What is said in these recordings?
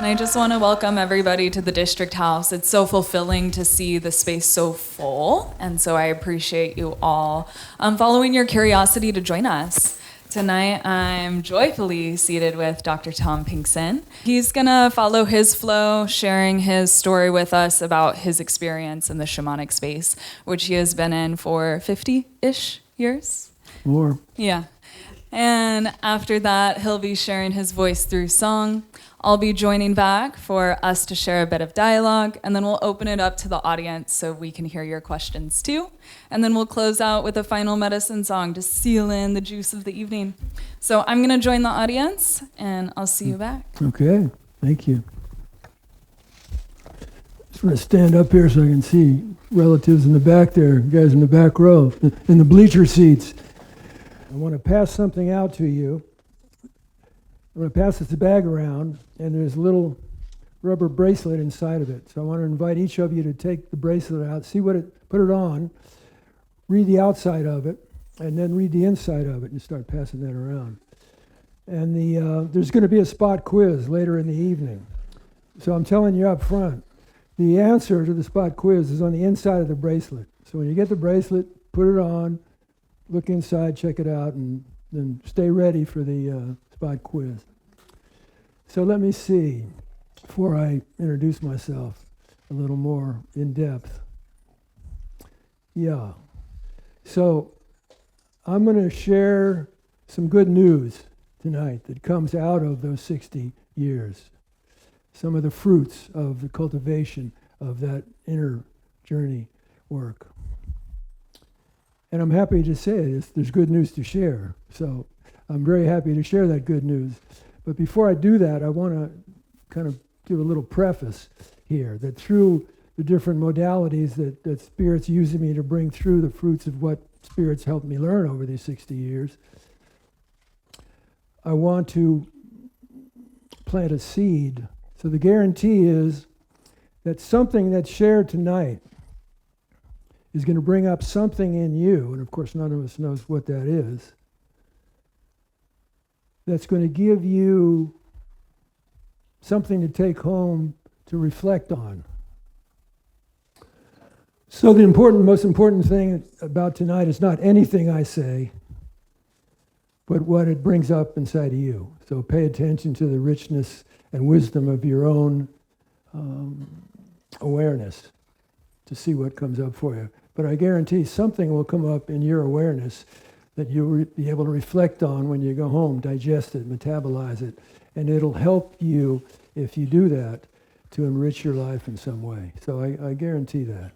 And I just want to welcome everybody to the District House. It's so fulfilling to see the space so full, and so I appreciate you all following your curiosity to join us. Tonight, I'm joyfully seated with Dr. Tom Pinkson. He's gonna follow his flow, sharing his story with us about his experience in the shamanic space, which he has been in for 50-ish years. More. Yeah. And after that, he'll be sharing his voice through song. I'll be joining back for us to share a bit of dialogue, and then we'll open it up to the audience so we can hear your questions too. And then we'll close out with a final medicine song to seal in the juice of the evening. So I'm gonna join the audience, and I'll see you back. Okay, thank you. Just want to stand up here so I can see relatives in the back there, guys in the back row, in the bleacher seats. I want to pass something out to you. I'm going to pass this bag around, and there's a little rubber bracelet inside of it. So I want to invite each of you to take the bracelet out, see what it, put it on, read the outside of it, and then read the inside of it, and start passing that around. And there's going to be a spot quiz later in the evening. So I'm telling you up front, the answer to the spot quiz is on the inside of the bracelet. So when you get the bracelet, put it on, look inside, check it out, and then stay ready for the spot quiz. So let me see, before I introduce myself a little more in depth. Yeah, so I'm going to share some good news tonight that comes out of those 60 years. Some of the fruits of the cultivation of that inner journey work. And I'm happy to say there's good news to share. So I'm very happy to share that good news. But before I do that, I want to kind of give a little preface here, that through the different modalities that Spirit's using me to bring through the fruits of what Spirit's helped me learn over these 60 years, I want to plant a seed. So the guarantee is that something that's shared tonight is going to bring up something in you, and of course none of us knows what that is, that's going to give you something to take home to reflect on. So the most important thing about tonight is not anything I say, but what it brings up inside of you. So pay attention to the richness and wisdom of your own awareness to see what comes up for you. But I guarantee something will come up in your awareness that you'll be able to reflect on when you go home, digest it, metabolize it, and it'll help you, if you do that, to enrich your life in some way. So I guarantee that.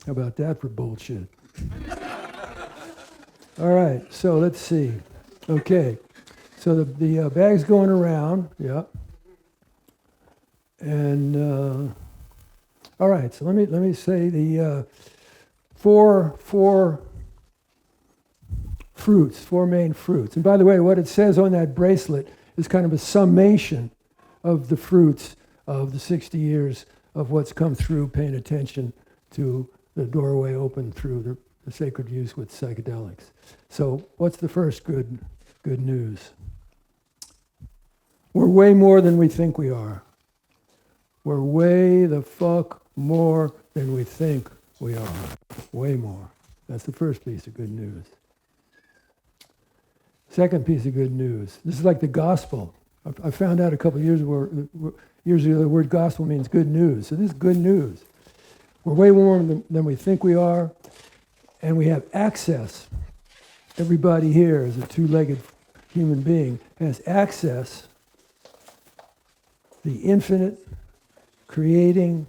How about that for bullshit? All right, so let's see. Okay, so the bag's going around, yeah. And all right, so let me say the four fruits, four main fruits. And by the way, what it says on that bracelet is kind of a summation of the fruits of the 60 years of what's come through paying attention to the doorway open through the sacred use with psychedelics. So what's the first good news? We're way more than we think we are. We're way the fuck more than we think we are. Way more. That's the first piece of good news. Second piece of good news. This is like the gospel. I found out a couple of years ago the word gospel means good news. So this is good news. We're way more than we think we are, and we have access. Everybody here is a two-legged human being, has access, the infinite, creating,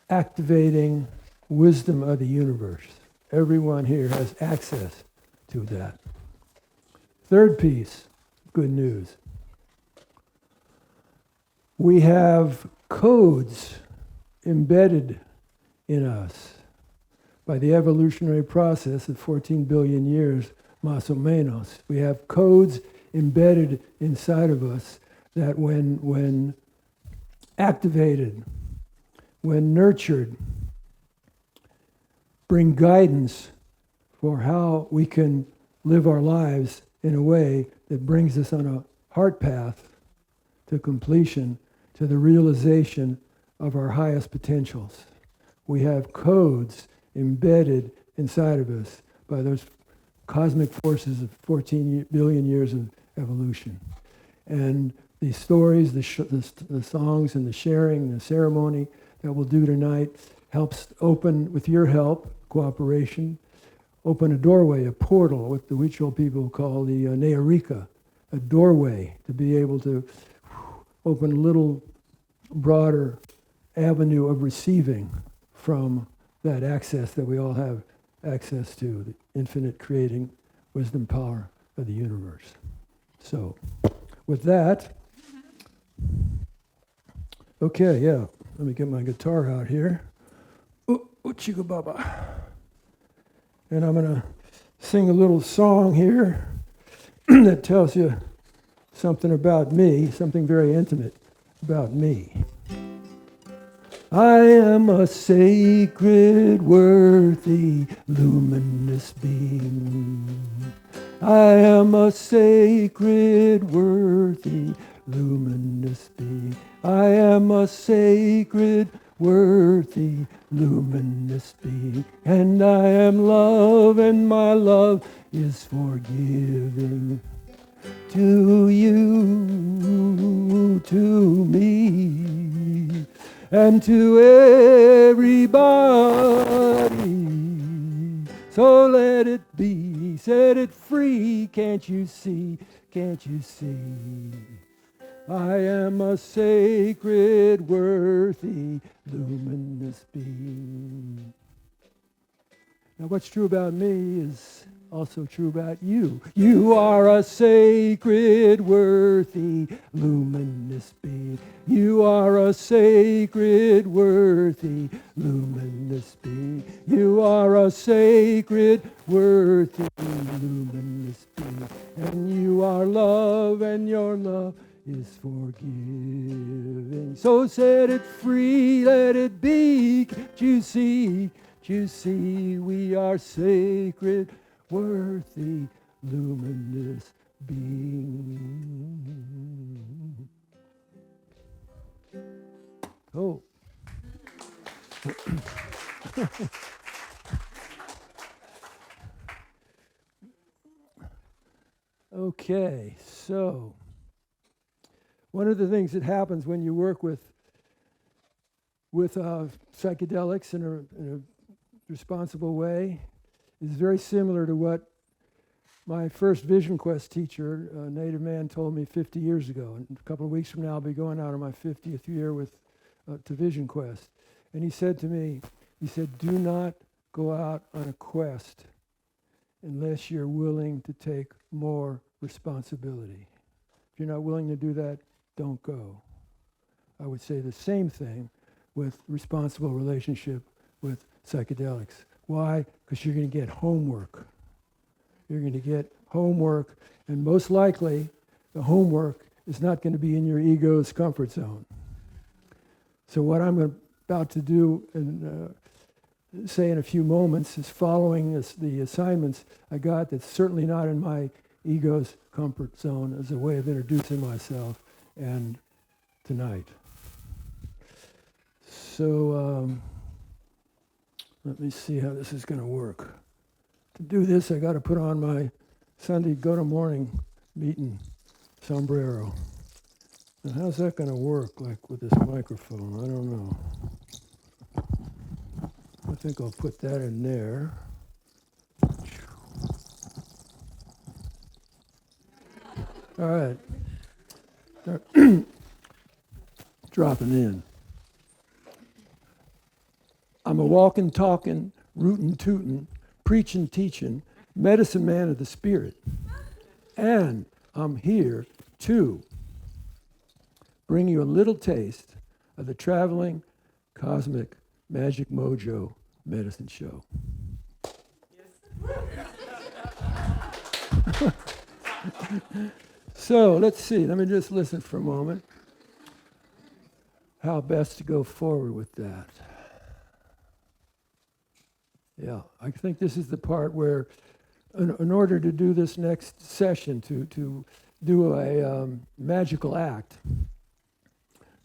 activating wisdom of the universe. Everyone here has access to that. Third piece, good news. We have codes embedded in us by the evolutionary process of 14 billion years, más o menos. We have codes embedded inside of us that when activated, when nurtured, bring guidance for how we can live our lives in a way that brings us on a heart path to completion to the realization of our highest potentials. We have codes embedded inside of us by those cosmic forces of 14 billion years of evolution. And the stories, the songs, and the sharing, the ceremony that we'll do tonight helps open, with your help, cooperation, open a doorway, a portal, what the Huichol people call the Nearika, a doorway to be able to open a little broader avenue of receiving from that access that we all have access to, the infinite creating wisdom power of the universe. So, with that, okay, yeah, let me get my guitar out here. Chicka Baba. And I'm going to sing a little song here that tells you something about me, something very intimate about me. I am a sacred, worthy, luminous being. I am a sacred, worthy, luminous being. I am a sacred, worthy, luminous being. And I am love, and my love is forgiving to you, to me, and to everybody. So let it be, set it free, can't you see, can't you see? I am a sacred, worthy, luminous being. Now what's true about me is also true about you. You are a sacred, worthy, luminous being. You are a sacred, worthy, luminous being. You are a sacred, worthy, luminous being. And you are love, and your love is forgiving. So set it free, let it be. Can't you see? You see, we are sacred, worthy, luminous being. Oh. Okay, so one of the things that happens when you work with psychedelics in a responsible way is very similar to what my first Vision Quest teacher, a native man, told me 50 years ago. And a couple of weeks from now, I'll be going out on my 50th year to Vision Quest. And he said to me, he said, do not go out on a quest unless you're willing to take more responsibility. If you're not willing to do that, don't go. I would say the same thing with responsible relationship with psychedelics. Why? Because you're going to get homework. You're going to get homework, and most likely the homework is not going to be in your ego's comfort zone. So what I'm about to do and say in a few moments is following the assignments I got that's certainly not in my ego's comfort zone as a way of introducing myself and tonight. So let me see how this is going to work. To do this, I got to put on my Sunday go-to-morning meeting sombrero. And how's that going to work, like with this microphone? I don't know. I think I'll put that in there. All right. Start dropping in. I'm a walking, talking, rootin', tootin', preaching, teaching, medicine man of the spirit. And I'm here to bring you a little taste of the traveling cosmic magic mojo medicine show. So let's see, let me just listen for a moment. How best to go forward with that. Yeah, I think this is the part where, in order to do this next session, to do a magical act,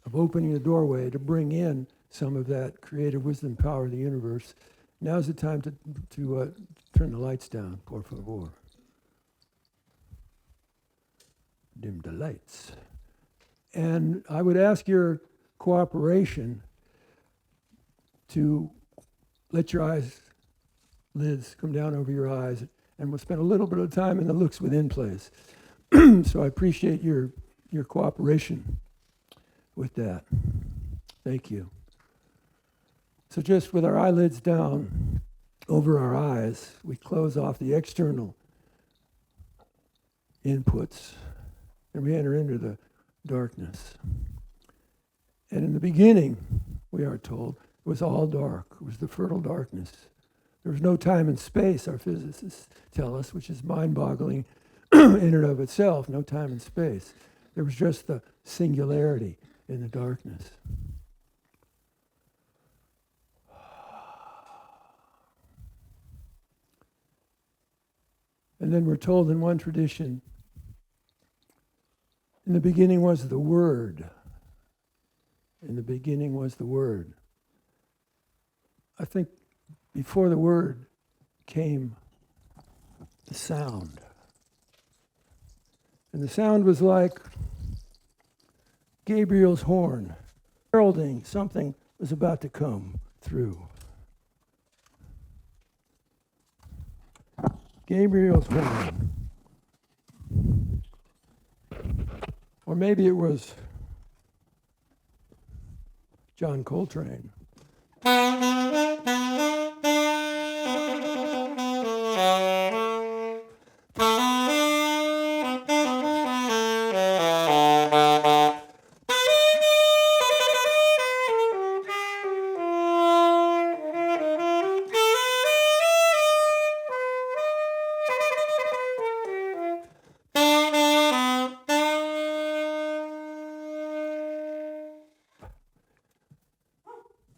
of opening the doorway to bring in some of that creative wisdom power of the universe. Now's the time to turn the lights down, por favor. Dim the lights. And I would ask your cooperation to let your lids come down over your eyes, and we'll spend a little bit of time in the looks within place. So I appreciate your cooperation with that. Thank you. So just with our eyelids down over our eyes, we close off the external inputs, and we enter into the darkness. And in the beginning, we are told, it was all dark. It was the fertile darkness. There was no time and space, our physicists tell us, which is mind-boggling in and of itself, no time and space. There was just the singularity in the darkness. And then we're told in one tradition, in the beginning was the Word. In the beginning was the Word. I think before the Word came the sound. And the sound was like Gabriel's horn, heralding something was about to come through. Gabriel's horn. Or maybe it was John Coltrane.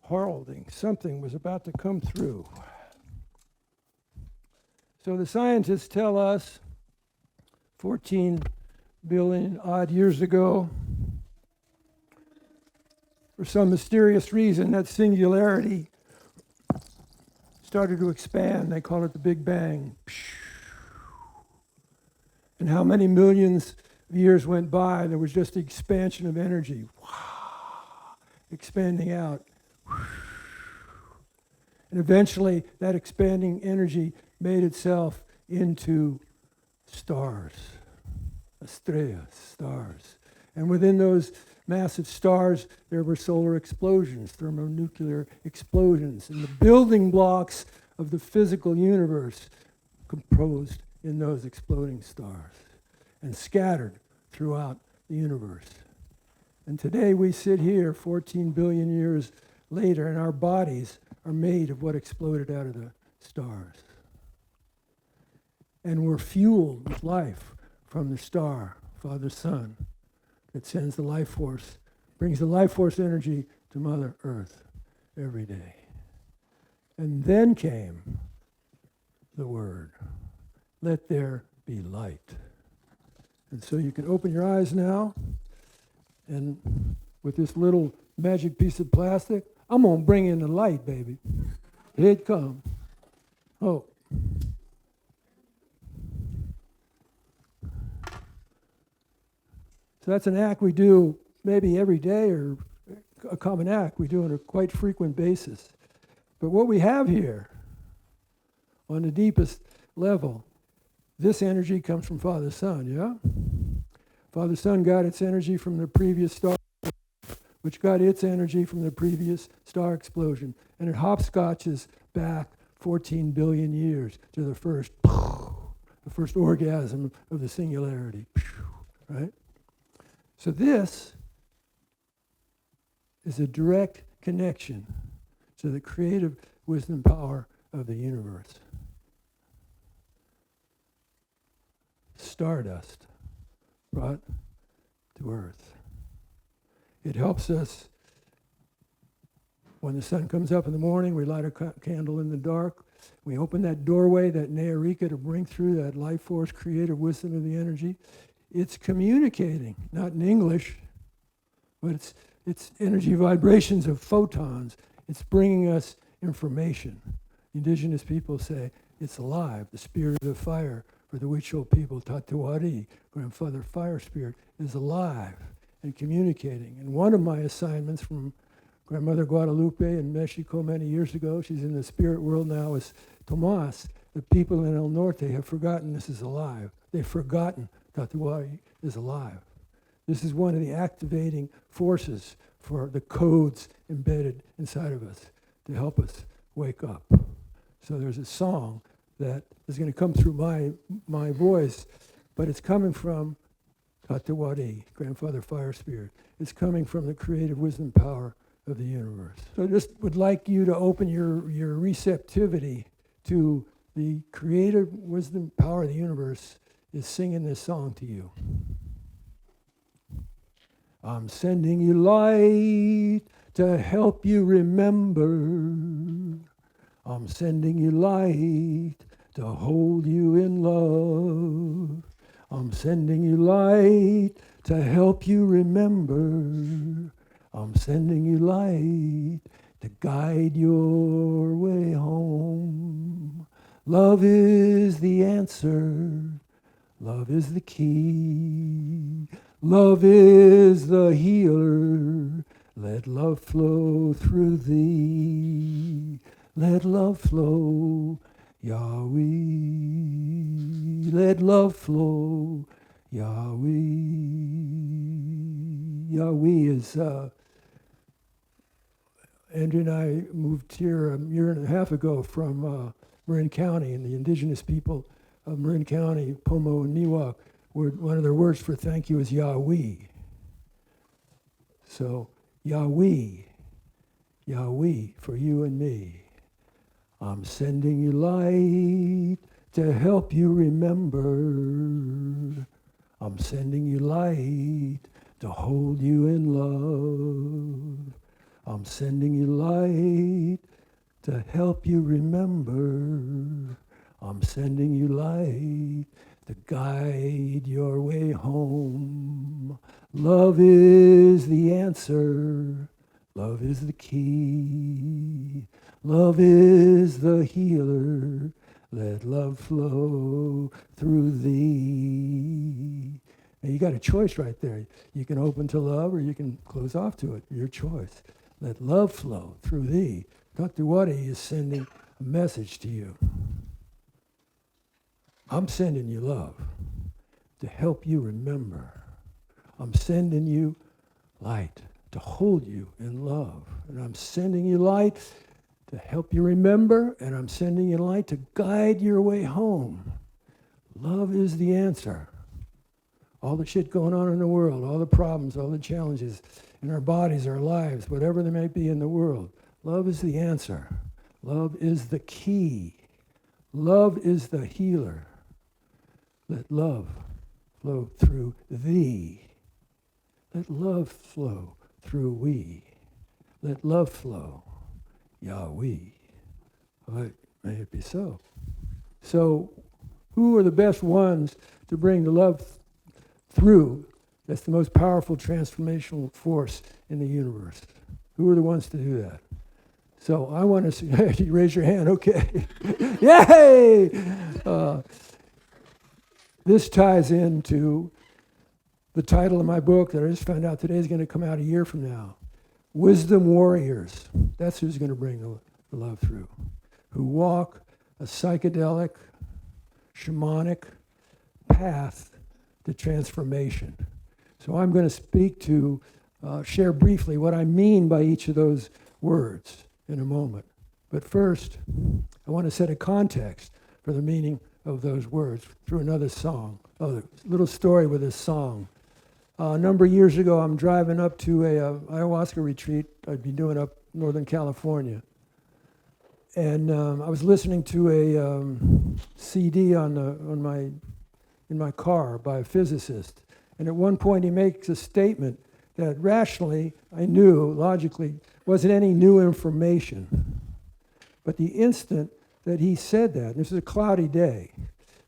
Heralding something was about to come through. So the scientists tell us 14 billion odd years ago, for some mysterious reason, that singularity started to expand. They call it the Big Bang. And how many millions of years went by, there was just the expansion of energy, expanding out. And eventually, that expanding energy made itself into stars, estrellas, stars. And within those massive stars, there were solar explosions, thermonuclear explosions, and the building blocks of the physical universe composed in those exploding stars and scattered throughout the universe. And today we sit here 14 billion years later, and our bodies are made of what exploded out of the stars. And we're fueled with life from the star, Father Sun, that sends the life force, brings the life force energy to Mother Earth every day. And then came the word, let there be light. And so you can open your eyes now, and with this little magic piece of plastic, I'm going to bring in the light, baby. Here it comes. Oh. So that's an act we do maybe every day, or a common act we do on a quite frequent basis. But what we have here, on the deepest level, this energy comes from Father Sun, yeah? Father Sun got its energy from the previous star, which got its energy from the previous star explosion. And it hopscotches back 14 billion years to the first orgasm of the singularity, right? So this is a direct connection to the creative wisdom power of the universe. Stardust brought to Earth. It helps us when the sun comes up in the morning, we light a candle in the dark. We open that doorway, that Nayarika, to bring through that life force, creative wisdom of the energy. It's communicating, not in English, but It's energy vibrations of photons. It's bringing us information. Indigenous people say it's alive. The spirit of fire for the Huichol people, Tatuari, grandfather fire spirit, is alive and communicating. And one of my assignments from Grandmother Guadalupe in Mexico many years ago, she's in the spirit world now, is Tomas. The people in El Norte have forgotten this is alive. They've forgotten Tatuari is alive. This is one of the activating forces for the codes embedded inside of us to help us wake up. So there's a song that is going to come through my voice, but it's coming from Tatuari, grandfather fire spirit. It's coming from the creative wisdom power of the universe. So I just would like you to open your receptivity to the creative wisdom power of the universe is singing this song to you. I'm sending you light to help you remember. I'm sending you light to hold you in love. I'm sending you light to help you remember. I'm sending you light to guide your way home. Love is the answer. Love is the key. Love is the healer. Let love flow through thee. Let love flow, Yahweh. Let love flow, Yahweh. Yahweh is, Andrew and I moved here a year and a half ago from Marin County, and the indigenous people of Marin County, Pomo and Miwok, one of their words for thank you is Yahweh. So, Yahweh, Yahweh for you and me. I'm sending you light to help you remember. I'm sending you light to hold you in love. I'm sending you light to help you remember. I'm sending you light to guide your way home. Love is the answer. Love is the key. Love is the healer. Let love flow through thee. And you got a choice right there. You can open to love or you can close off to it. Your choice. Let love flow through thee. Tatuari is sending a message to you. I'm sending you love to help you remember. I'm sending you light to hold you in love. And I'm sending you light to help you remember, and I'm sending you light to guide your way home. Love is the answer. All the shit going on in the world, all the problems, all the challenges in our bodies, our lives, whatever there may be in the world, love is the answer. Love is the key. Love is the healer. Let love flow through thee. Let love flow through we. Let love flow, Yahweh. May it be so. So, who are the best ones to bring the love through? That's the most powerful transformational force in the universe. Who are the ones to do that? So I want to see, you raise your hand, okay. Yay! This ties into the title of my book that I just found out today is going to come out a year from now. Wisdom Warriors. That's who's going to bring the love through. Who walk a psychedelic, shamanic path to transformation. So I'm going to speak to, share briefly what I mean by each of those words in a moment. But first, I want to set a context for the meaning of those words through another song. Oh, a little story with this song. A number of years ago, I'm driving up to a ayahuasca retreat I'd be doing up Northern California. And I was listening to a CD in my car by a physicist. And at one point he makes a statement that rationally, I knew, logically, wasn't any new information. But the instant that he said that, this is a cloudy day,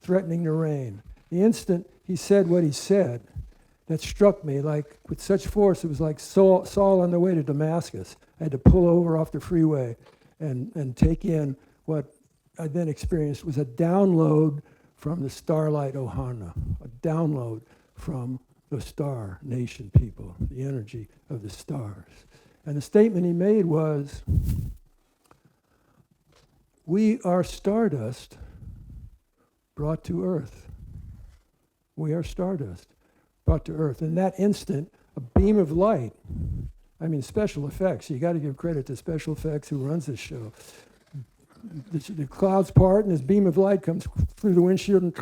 threatening to rain, the instant he said what he said, that struck me like with such force. It was like Saul on the way to Damascus. I had to pull over off the freeway and take in what I then experienced was a download from the Starlight Ohana, a download from the Star Nation people, the energy of the stars. And the statement he made was, we are stardust brought to earth. We are stardust brought to earth. In that instant, a beam of light, I mean special effects, you got to give credit to special effects who runs this show. The clouds part and this beam of light comes through the windshield and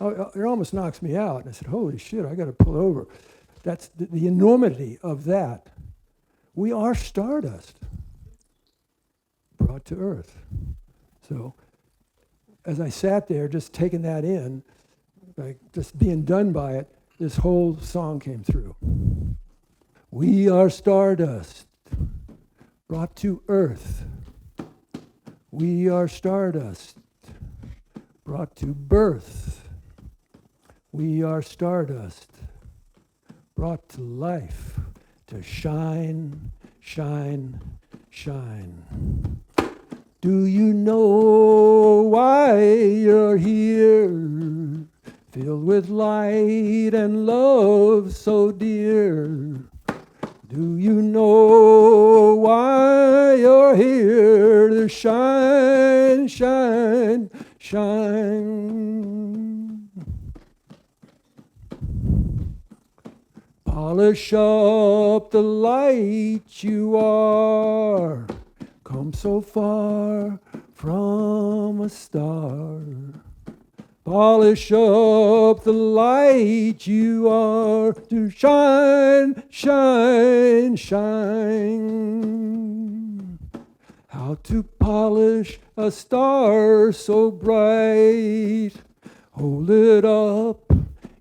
it almost knocks me out. And I said, holy shit, I got to pull over. That's the enormity of that. We are stardust brought to earth. So as I sat there just taking that in, like just being done by it, this whole song came through. We are stardust brought to earth. We are stardust brought to birth. We are stardust brought to life, to shine, shine, shine. Do you know why you're here? Filled with light and love so dear. Do you know why you're here to shine, shine, shine? Polish up the light you are. Come so far from a star. Polish up the light you are to shine, shine, shine. How to polish a star so bright. Hold it up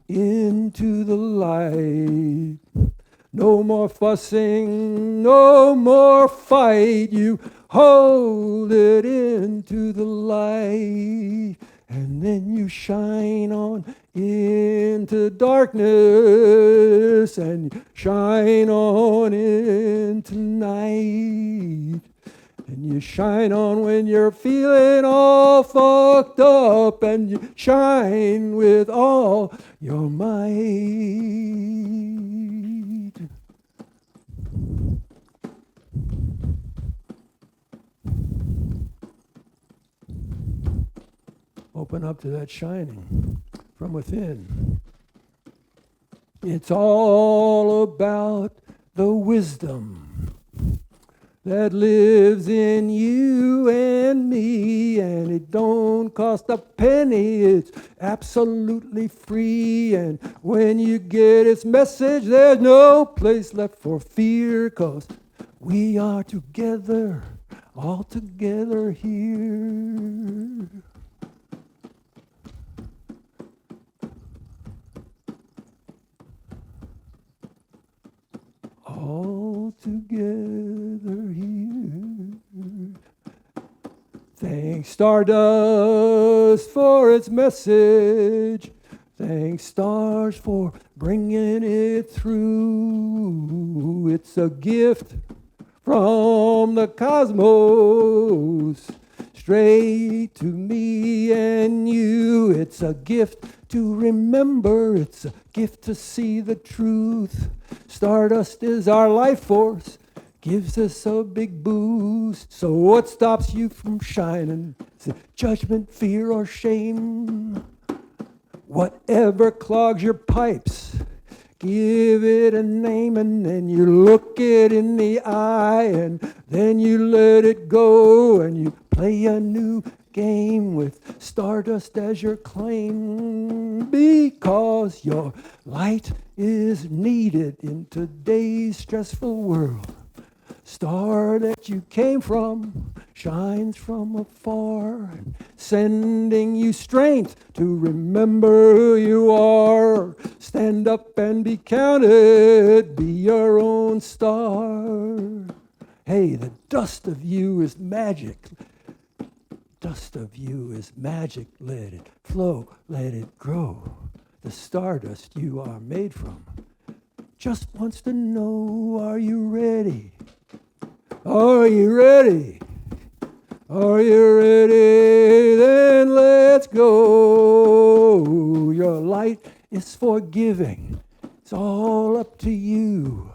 into the light. No more fussing, no more fight. You hold it into the light. And then you shine on into darkness and shine on into night. And you shine on when you're feeling all fucked up, and you shine with all your might. Open up to that shining from within. It's all about the wisdom that lives in you and me, and it don't cost a penny, it's absolutely free. And when you get its message, there's no place left for fear, 'cause we are together, all together here. All together here. Thanks Stardust for its message. Thanks stars for bringing it through. It's a gift from the cosmos, straight to me and you. It's a gift to remember, it's a gift to see the truth. Stardust is our life force, gives us a big boost. So what stops you from shining? Is it judgment, fear, or shame? Whatever clogs your pipes, give it a name, and then you look it in the eye, and then you let it go, and you play a new game with stardust as your claim, because your light is needed in today's stressful world. Star that you came from shines from afar, sending you strength to remember who you are. Stand up and be counted, be your own star. Hey, the dust of you is magic. Dust of you is magic. Let it flow, let it grow. The stardust you are made from just wants to know, are you ready? Are you ready? Are you ready? Then let's go. Your light is forgiving. It's all up to you.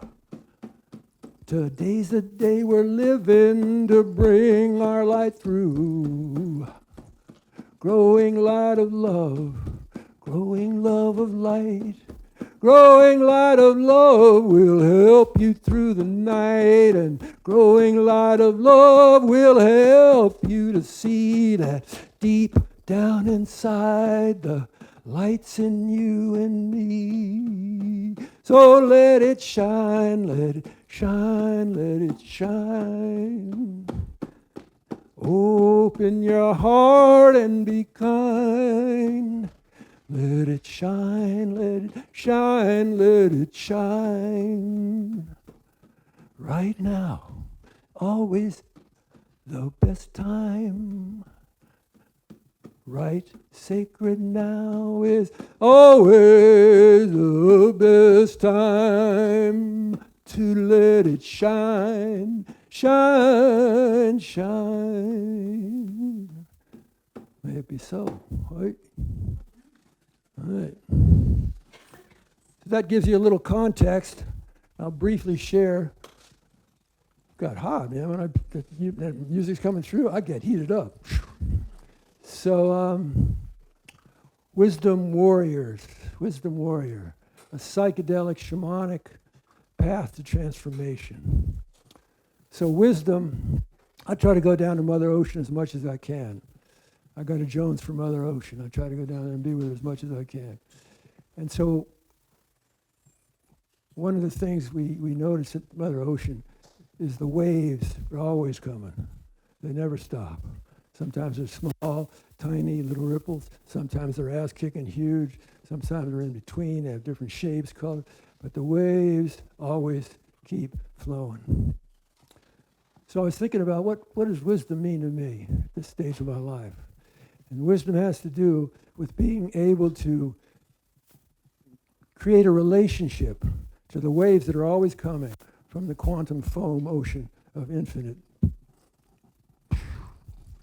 Today's the day we're living to bring our light through. Growing light of love, growing love of light. Growing light of love will help you through the night, and growing light of love will help you to see that deep down inside the light's in you and me. So let it shine, let it shine, let it shine. Open your heart and be kind. Let it shine, let it shine, let it shine. Right now, always the best time. Right sacred now is always the best time to let it shine, shine, shine. May it be so, right? All right. So that gives you a little context. I'll briefly share. Got hot, man. When that music's coming through, I get heated up. So, wisdom warrior, a psychedelic shamanic path to transformation. So wisdom, I try to go down to Mother Ocean as much as I can. I got a Jones for Mother Ocean. I try to go down there and be with her as much as I can. And so one of the things we notice at Mother Ocean is the waves are always coming. They never stop. Sometimes they're small, tiny little ripples. Sometimes they're ass-kicking huge. Sometimes they're in between. They have different shapes, colors. But the waves always keep flowing. So I was thinking about what does wisdom mean to me at this stage of my life? And wisdom has to do with being able to create a relationship to the waves that are always coming from the quantum foam ocean of infinite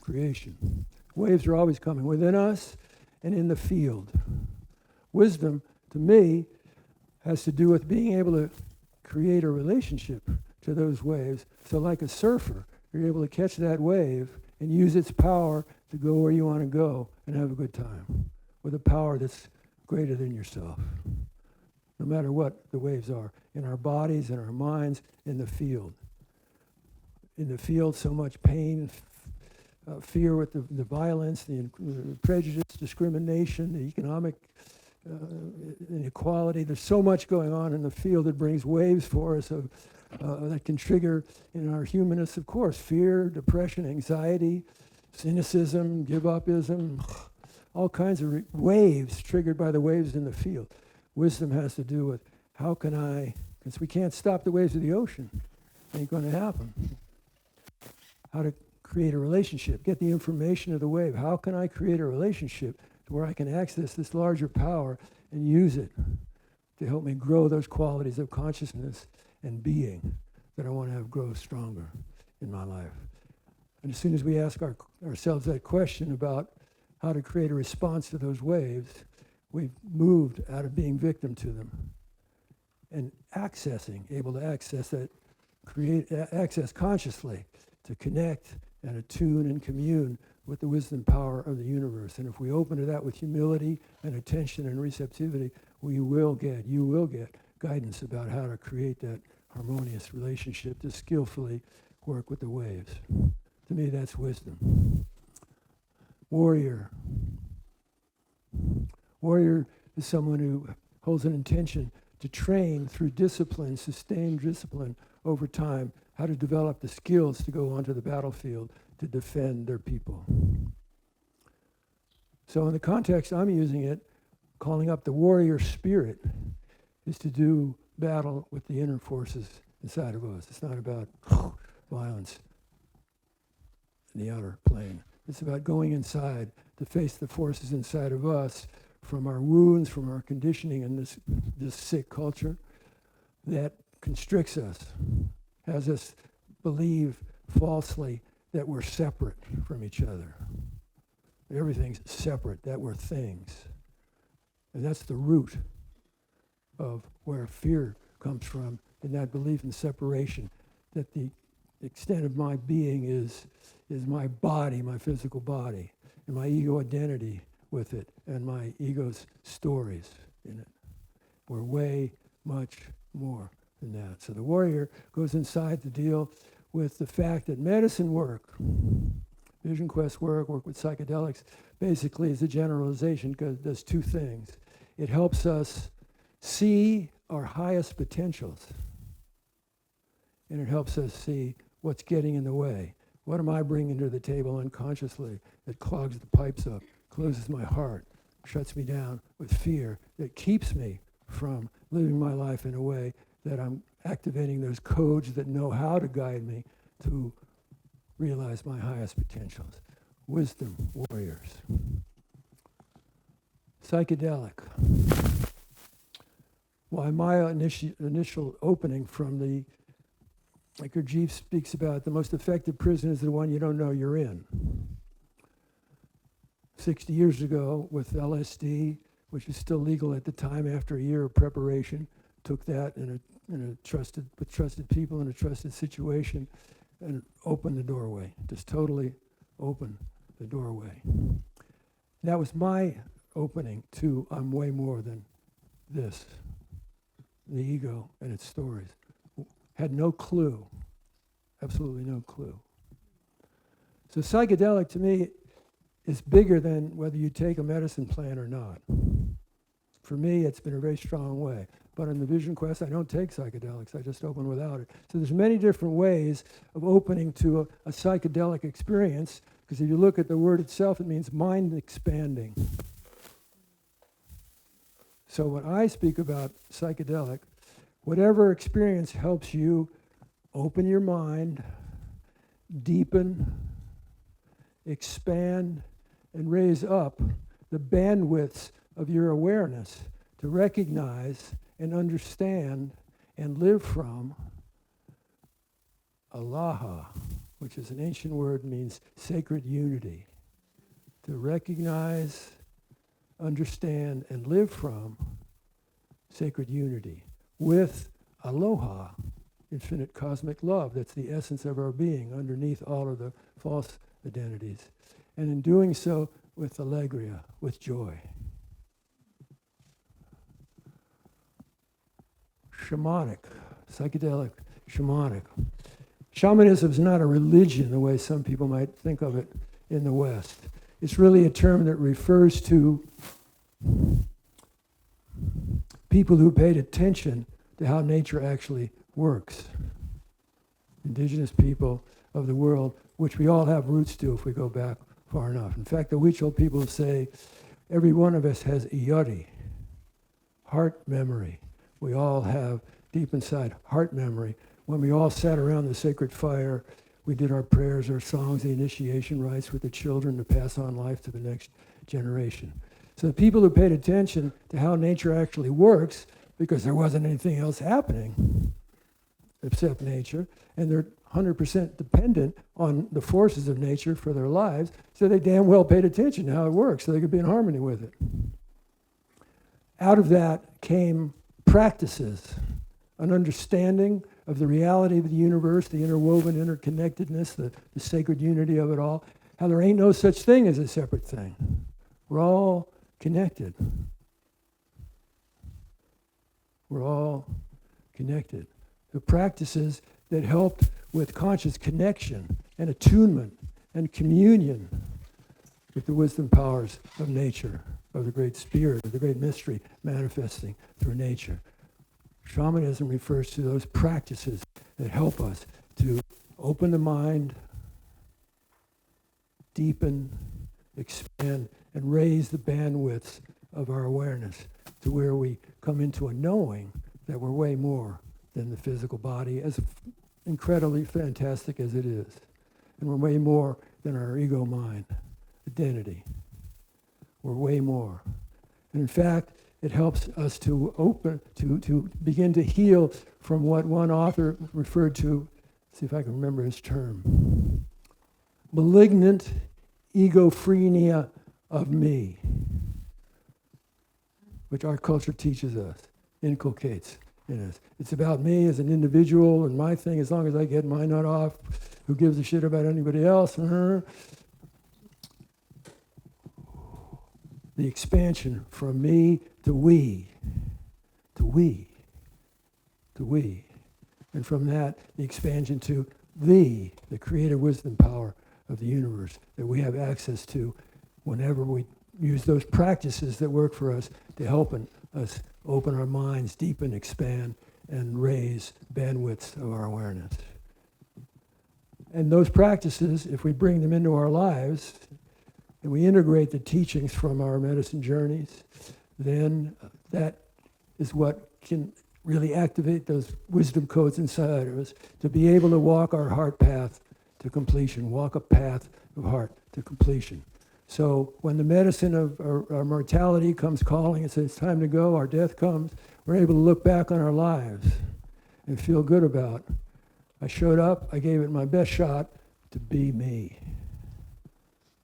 creation. Waves are always coming within us and in the field. Wisdom, to me, has to do with being able to create a relationship to those waves. So like a surfer, you're able to catch that wave and use its power to go where you want to go and have a good time with a power that's greater than yourself, no matter what the waves are, in our bodies, in our minds, in the field. In the field, so much pain, fear with the violence, the prejudice, discrimination, the economic inequality. There's so much going on in the field that brings waves for us that can trigger in our humanness, of course, fear, depression, anxiety, cynicism, give-upism, all kinds of waves triggered by the waves in the field. Wisdom has to do with how can I, because we can't stop the waves of the ocean. Ain't going to happen. How to create a relationship, get the information of the wave. How can I create a relationship to where I can access this larger power and use it to help me grow those qualities of consciousness and being that I want to have grow stronger in my life? And as soon as we ask ourselves that question about how to create a response to those waves, we've moved out of being victim to them and able to access that, access consciously to connect and attune and commune with the wisdom power of the universe. And if we open to that with humility and attention and receptivity, you will get guidance about how to create that harmonious relationship to skillfully work with the waves. To me, that's wisdom. Warrior. Warrior is someone who holds an intention to train through discipline, sustained discipline over time, how to develop the skills to go onto the battlefield to defend their people. So in the context I'm using it, calling up the warrior spirit is to do battle with the inner forces inside of us. It's not about violence in the outer plane. It's about going inside to face the forces inside of us from our wounds, from our conditioning in this sick culture, that constricts us, has us believe falsely that we're separate from each other. Everything's separate, that we're things. And that's the root of where fear comes from, in that belief in separation, that the extent of my being is my body, my physical body, and my ego identity with it, and my ego's stories in it. We're way much more than that. So the warrior goes inside to deal with the fact that medicine work, vision quest work with psychedelics, basically is a generalization because it does two things. It helps us see our highest potentials, and it helps us see what's getting in the way. What am I bringing to the table unconsciously that clogs the pipes up, closes my heart, shuts me down with fear, that keeps me from living my life in a way that I'm activating those codes that know how to guide me to realize my highest potentials. Wisdom warriors. Psychedelic. Why my initial opening from the, like Gurdjieff speaks about, the most effective prison is the one you don't know you're in. 60 years ago with LSD, which is still legal at the time after a year of preparation, took that with trusted people in a trusted situation and opened the doorway, just totally opened the doorway. That was my opening to I'm way more than this, the ego and its stories. Had no clue, absolutely no clue. So psychedelic to me is bigger than whether you take a medicine plan or not. For me, it's been a very strong way. But on the Vision Quest, I don't take psychedelics. I just open without it. So there's many different ways of opening to a psychedelic experience, because if you look at the word itself, it means mind expanding. So when I speak about psychedelic, whatever experience helps you open your mind, deepen, expand, and raise up the bandwidths of your awareness to recognize and understand and live from Allaha, which is an ancient word, means sacred unity. To recognize, understand, and live from sacred unity with aloha, infinite cosmic love. That's the essence of our being underneath all of the false identities. And in doing so, with allegria, with joy. Shamanic, psychedelic, shamanic. Shamanism is not a religion the way some people might think of it in the West. It's really a term that refers to people who paid attention to how nature actually works. Indigenous people of the world, which we all have roots to if we go back far enough. In fact, the Huichol people say every one of us has iyari, heart memory. We all have deep inside heart memory. When we all sat around the sacred fire, we did our prayers, our songs, the initiation rites with the children to pass on life to the next generation. So the people who paid attention to how nature actually works, because there wasn't anything else happening except nature, and they're 100% dependent on the forces of nature for their lives, so they damn well paid attention to how it works so they could be in harmony with it. Out of that came practices, an understanding of the reality of the universe, the interwoven interconnectedness, the sacred unity of it all, how there ain't no such thing as a separate thing. We're all connected. We're all connected. The practices that helped with conscious connection and attunement and communion with the wisdom powers of nature, of the great spirit, of the great mystery manifesting through nature. Shamanism refers to those practices that help us to open the mind, deepen, expand, and raise the bandwidths of our awareness to where we come into a knowing that we're way more than the physical body, as incredibly fantastic as it is. And we're way more than our ego mind identity. We're way more. And in fact, It helps us to begin to heal from what one author referred to, see if I can remember his term, malignant egophrenia of me, which our culture teaches us, inculcates in us. It's about me as an individual and my thing, as long as I get my nut off, who gives a shit about anybody else? The expansion from me to we, to we, to we. And from that, the expansion to the creative wisdom power of the universe that we have access to whenever we use those practices that work for us to help us open our minds, deepen, expand, and raise bandwidths of our awareness. And those practices, if we bring them into our lives, and we integrate the teachings from our medicine journeys, then that is what can really activate those wisdom codes inside of us to be able to walk our heart path to completion, walk a path of heart to completion. So when the medicine of our mortality comes calling and says it's time to go, our death comes, we're able to look back on our lives and feel good about, I showed up, I gave it my best shot to be me,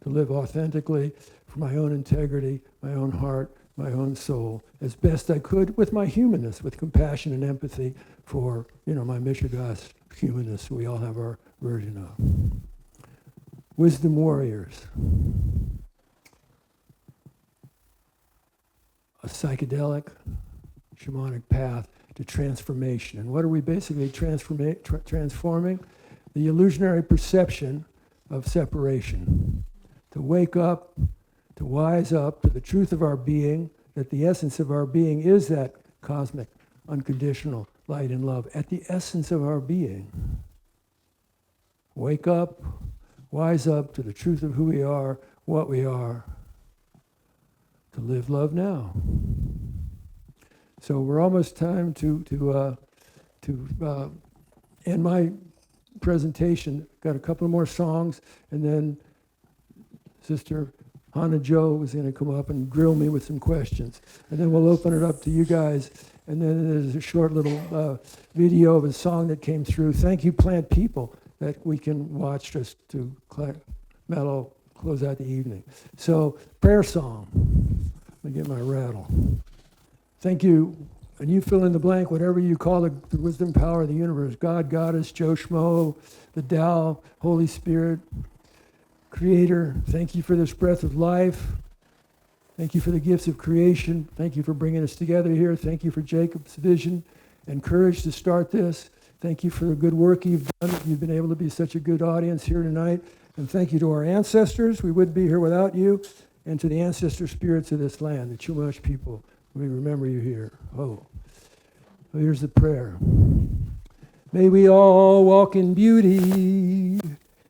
to live authentically for my own integrity, my own heart, my own soul, as best I could with my humanness, with compassion and empathy for, my Mishigas humanness we all have our version of. Wisdom warriors. A psychedelic shamanic path to transformation. And what are we basically transforming? The illusionary perception of separation. To wake up, to wise up to the truth of our being, that the essence of our being is that cosmic, unconditional light and love, at the essence of our being. Wake up, wise up to the truth of who we are, what we are, to live love now. So we're almost time to end my presentation. Got a couple more songs, and then Sister Hannah Jo is going to come up and grill me with some questions. And then we'll open it up to you guys. And then there's a short little video of a song that came through. Thank you, plant people, that we can watch just to mellow, close out the evening. So, prayer song. Let me get my rattle. Thank you. And you fill in the blank, whatever you call the wisdom power of the universe. God, Goddess, Joe Schmo, the Tao, Holy Spirit, Creator. Thank you for this breath of life. Thank you for the gifts of creation. Thank you for bringing us together here. Thank you for Jacob's vision and courage to start this. Thank you for the good work you've done. You've been able to be such a good audience here tonight. And thank you to our ancestors. We wouldn't be here without you. And to the ancestor spirits of this land, the Chumash people. We remember you here. Oh, here's the prayer. May we all walk in beauty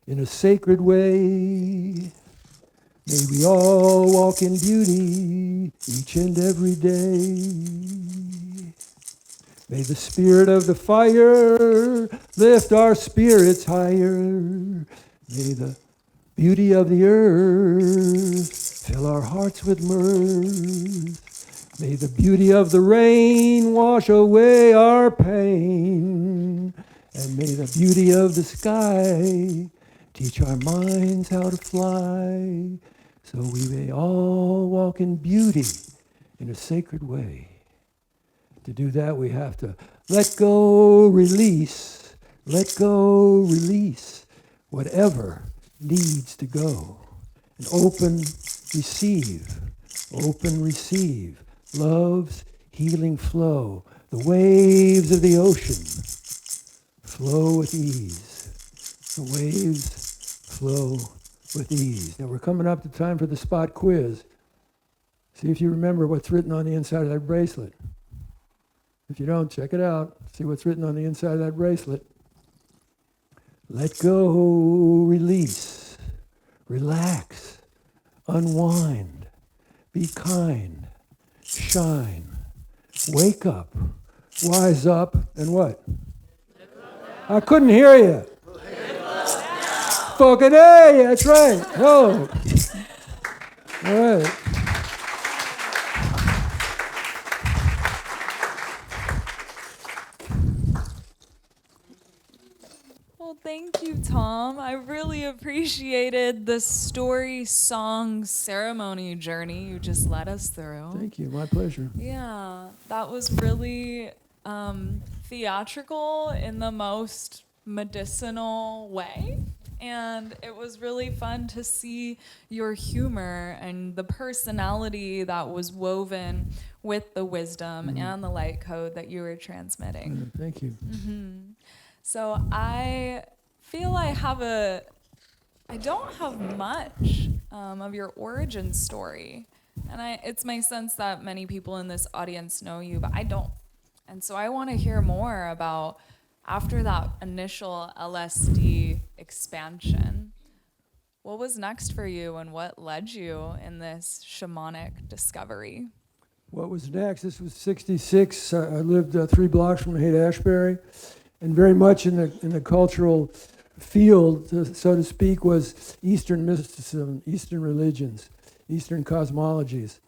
in a sacred way. May we all walk in beauty each and every day. May the spirit of the fire lift our spirits higher. May the beauty of the earth fill our hearts with mirth. May the beauty of the rain wash away our pain. And may the beauty of the sky teach our minds how to fly, so we may all walk in beauty in a sacred way. To do that, we have to let go, release, whatever needs to go. And open, receive, love's healing flow. The waves of the ocean flow with ease. The waves flow with ease. Now we're coming up to time for the spot quiz. See if you remember what's written on the inside of that bracelet. If you don't, check it out. See what's written on the inside of that bracelet. Let go, release, relax, unwind, be kind, shine, wake up, wise up, and what? I couldn't hear you. Fucking A, that's right. Oh. All right. I really appreciated the story, song, ceremony journey you just led us through. Thank you. My pleasure. Yeah, that was really theatrical in the most medicinal way. And it was really fun to see your humor and the personality that was woven with the wisdom and the light code that you were transmitting. Thank you. So I feel I don't have much of your origin story. And it's my sense that many people in this audience know you, but I don't. And so I want to hear more about after that initial LSD expansion. What was next for you and what led you in this shamanic discovery? What was next? This was 66. I lived 3 blocks from Haight-Ashbury, and very much in the cultural field, so to speak, was Eastern mysticism, Eastern religions, Eastern cosmologies.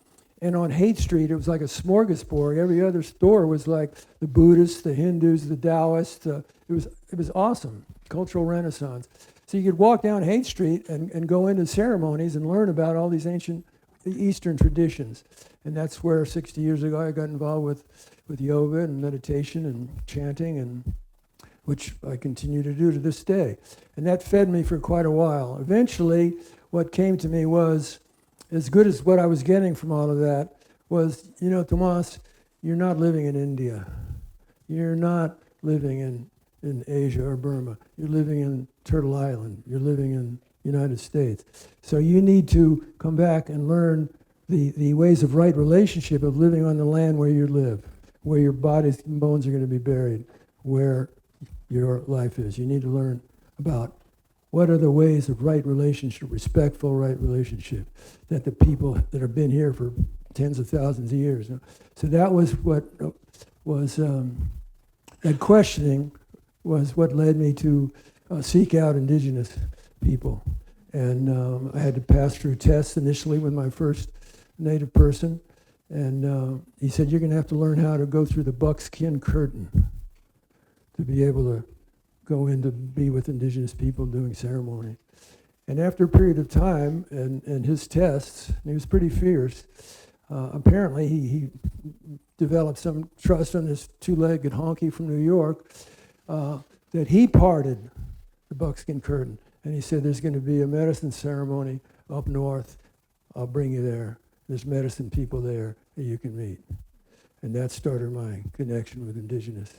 And on Haight Street, it was like a smorgasbord. Every other store was like the Buddhists, the Hindus, the Taoists. It was awesome, cultural renaissance. So you could walk down Haight Street and go into ceremonies and learn about all these ancient Eastern traditions. And that's where 60 years ago I got involved with yoga and meditation and chanting, and which I continue to do to this day. And that fed me for quite a while. Eventually, what came to me was, as good as what I was getting from all of that, was, Tomas, you're not living in India. You're not living in Asia or Burma. You're living in Turtle Island. You're living in the United States. So you need to come back and learn the ways of right relationship of living on the land where you live, where your bodies and bones are going to be buried, where your life is. You need to learn about what are the ways of right relationship, respectful right relationship, that the people that have been here for tens of thousands of years. So that was what was, that questioning was what led me to seek out indigenous people. And I had to pass through tests initially with my first native person. And he said, you're going to have to learn how to go through the buckskin curtain to be able to go in to be with indigenous people doing ceremony. And after a period of time and his tests, and he was pretty fierce, apparently he developed some trust on this 2-legged honky from New York, that he parted the buckskin curtain. And he said, there's going to be a medicine ceremony up north. I'll bring you there. There's medicine people there that you can meet. And that started my connection with indigenous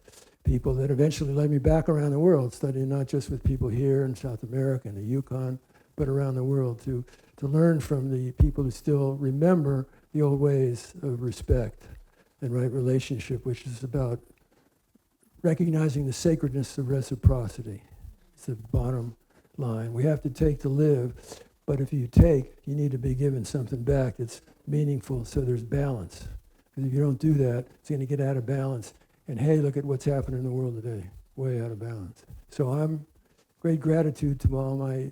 people that eventually led me back around the world, studying not just with people here in South America and the Yukon, but around the world to learn from the people who still remember the old ways of respect and right relationship, which is about recognizing the sacredness of reciprocity. It's the bottom line. We have to take to live, but if you take, you need to be given something back that's meaningful so there's balance. Because if you don't do that, it's going to get out of balance. And hey, look at what's happening in the world today, way out of balance. So I'm great gratitude to all my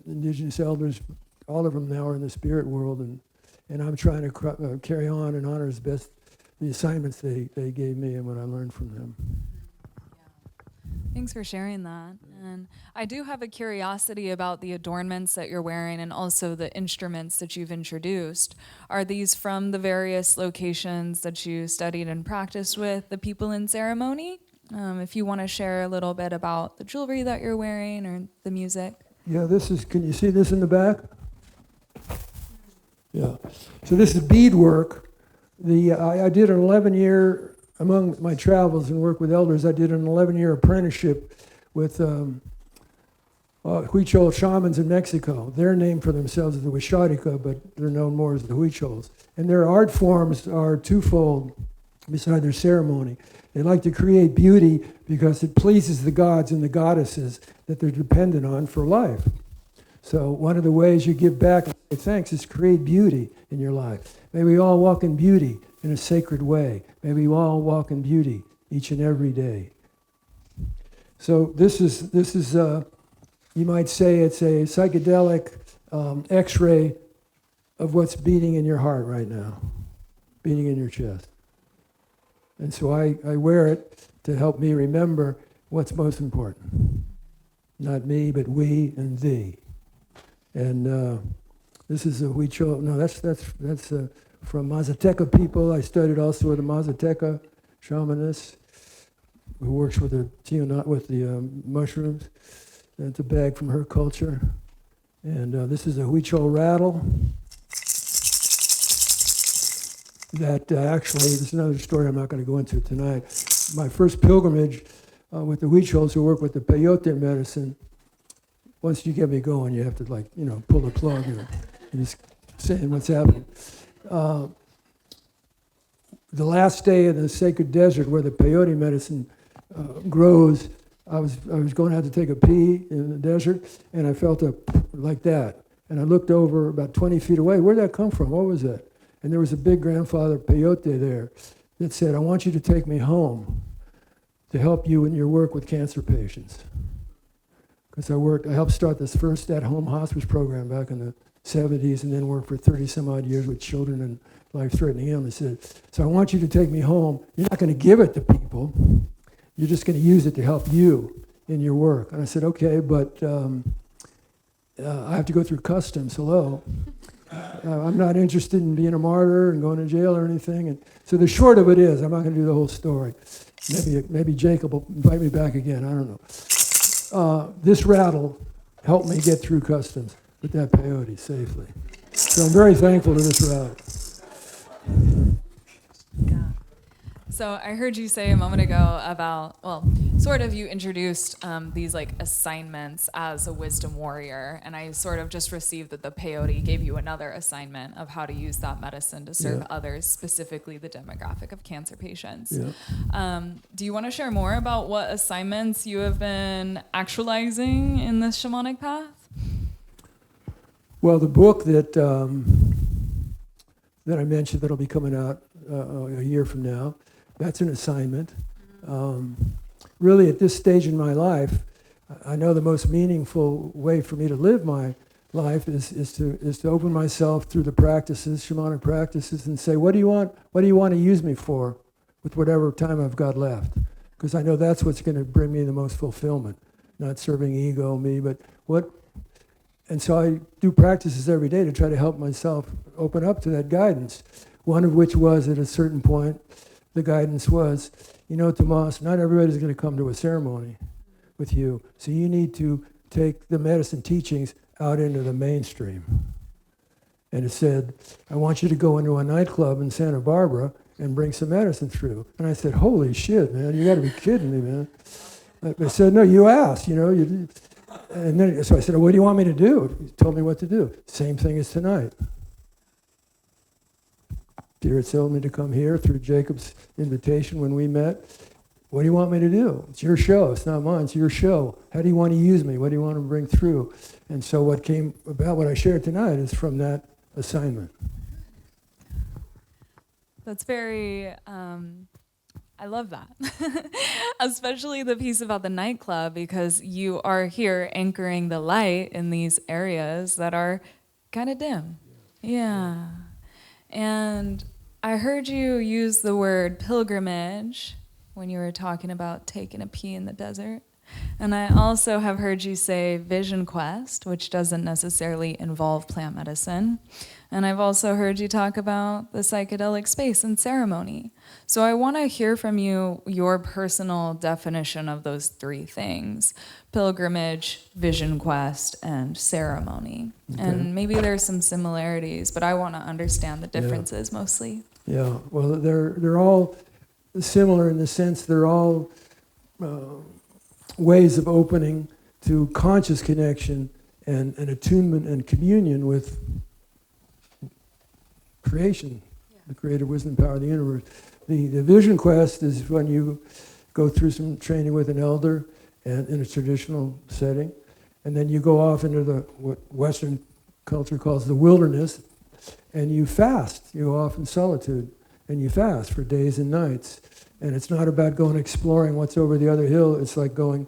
indigenous elders. All of them now are in the spirit world, and I'm trying to carry on and honor as best the assignments they gave me and what I learned from them. Thanks for sharing that. And I do have a curiosity about the adornments that you're wearing and also the instruments that you've introduced. Are these from the various locations that you studied and practiced with the people in ceremony? If you want to share a little bit about the jewelry that you're wearing or the music. Yeah, can you see this in the back? Yeah. So this is beadwork. I did an 11-year, among my travels and work with elders, I did an 11-year apprenticeship with Huichol shamans in Mexico. Their name for themselves is the Huichol, but they're known more as the Huichols. And their art forms are twofold beside their ceremony. They like to create beauty because it pleases the gods and the goddesses that they're dependent on for life. So one of the ways you give back and say thanks is create beauty in your life. May we all walk in beauty in a sacred way. May we all walk in beauty each and every day. So this is you might say it's a psychedelic X-ray of what's beating in your heart right now, beating in your chest. And so I wear it to help me remember what's most important. Not me, but we and thee. And this is a Huichol. No, that's from Mazateca people. I studied also with a Mazateca shamanist who works with the mushrooms. That's a bag from her culture. And this is a Huichol rattle. That actually, this is another story I'm not going to go into tonight. My first pilgrimage with the Huichols who work with the peyote medicine. Once you get me going, you have to pull the plug and just saying what's happening. The last day in the sacred desert where the peyote medicine grows, I was going out to take a pee in the desert, and I felt like that. And I looked over about 20 feet away. Where'd that come from? What was that? And there was a big grandfather peyote there that said, I want you to take me home to help you in your work with cancer patients. Because I helped start this first at-home hospice program back in the 70s and then worked for 30 some odd years with children and life-threatening illnesses. So I want you to take me home. You're not going to give it to people. You're just going to use it to help you in your work. And I said, okay, but I have to go through customs. Hello. I'm not interested in being a martyr and going to jail or anything. And so the short of it is, I'm not going to do the whole story. Maybe Jacob will invite me back again. I don't know. This rattle helped me get through customs with that peyote safely. So I'm very thankful to this rattle. Yeah. So I heard you say a moment ago about, you introduced these assignments as a wisdom warrior, and I sort of just received that the peyote gave you another assignment of how to use that medicine to serve others, specifically the demographic of cancer patients. Yeah. Do you want to share more about what assignments you have been actualizing in this shamanic path? Well, the book that I mentioned that'll be coming out a year from now, that's an assignment. Really, at this stage in my life, I know the most meaningful way for me to live my life is to open myself through the practices, shamanic practices, and say, what do you want to use me for with whatever time I've got left? Because I know that's what's going to bring me the most fulfillment, not serving ego, me, but what. And so I do practices every day to try to help myself open up to that guidance. One of which was, at a certain point, the guidance was, Tomas, not everybody's going to come to a ceremony with you. So you need to take the medicine teachings out into the mainstream. And it said, I want you to go into a nightclub in Santa Barbara and bring some medicine through. And I said, holy shit, man, you got to be kidding me, man. I said, no, you asked, And then, so I said, what do you want me to do? He told me what to do. Same thing as tonight. Spirit told me to come here through Jacob's invitation when we met. What do you want me to do? It's your show. It's not mine. It's your show. How do you want to use me? What do you want to bring through? And so what came about, what I shared tonight, is from that assignment. That's very, I love that. Especially the piece about the nightclub, because you are here anchoring the light in these areas that are kind of dim. Yeah. And I heard you use the word pilgrimage when you were talking about taking a pee in the desert. And I also have heard you say vision quest, which doesn't necessarily involve plant medicine. And I've also heard you talk about the psychedelic space and ceremony. So I want to hear from you your personal definition of those three things: pilgrimage, vision quest, and ceremony. Okay. And maybe there's some similarities, but I want to understand the differences mostly. Yeah, well, they're all similar in the sense they're all ways of opening to conscious connection and attunement and communion with creation, the creative wisdom power of the universe. The vision quest is when you go through some training with an elder and in a traditional setting, and then you go off into what Western culture calls the wilderness, and you fast. You go off in solitude, and you fast for days and nights. And it's not about going exploring what's over the other hill. It's like going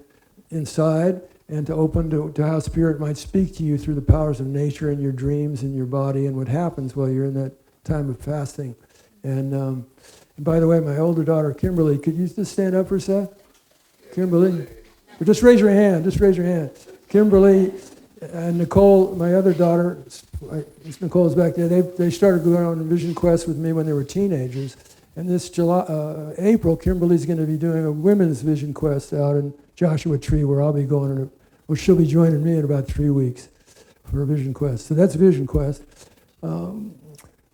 inside and to open to how spirit might speak to you through the powers of nature and your dreams and your body and what happens while you're in that time of fasting. And by the way, my older daughter, Kimberly, could you just stand up for a sec? Kimberly? Just raise your hand. Just raise your hand. Kimberly and Nicole, my other daughter, Nicole's back there. They started going on a vision quest with me when they were teenagers. And this April, Kimberly's going to be doing a women's vision quest out in Joshua Tree, where I'll be going, where she'll be joining me in about 3 weeks for a vision quest. So that's Vision Quest.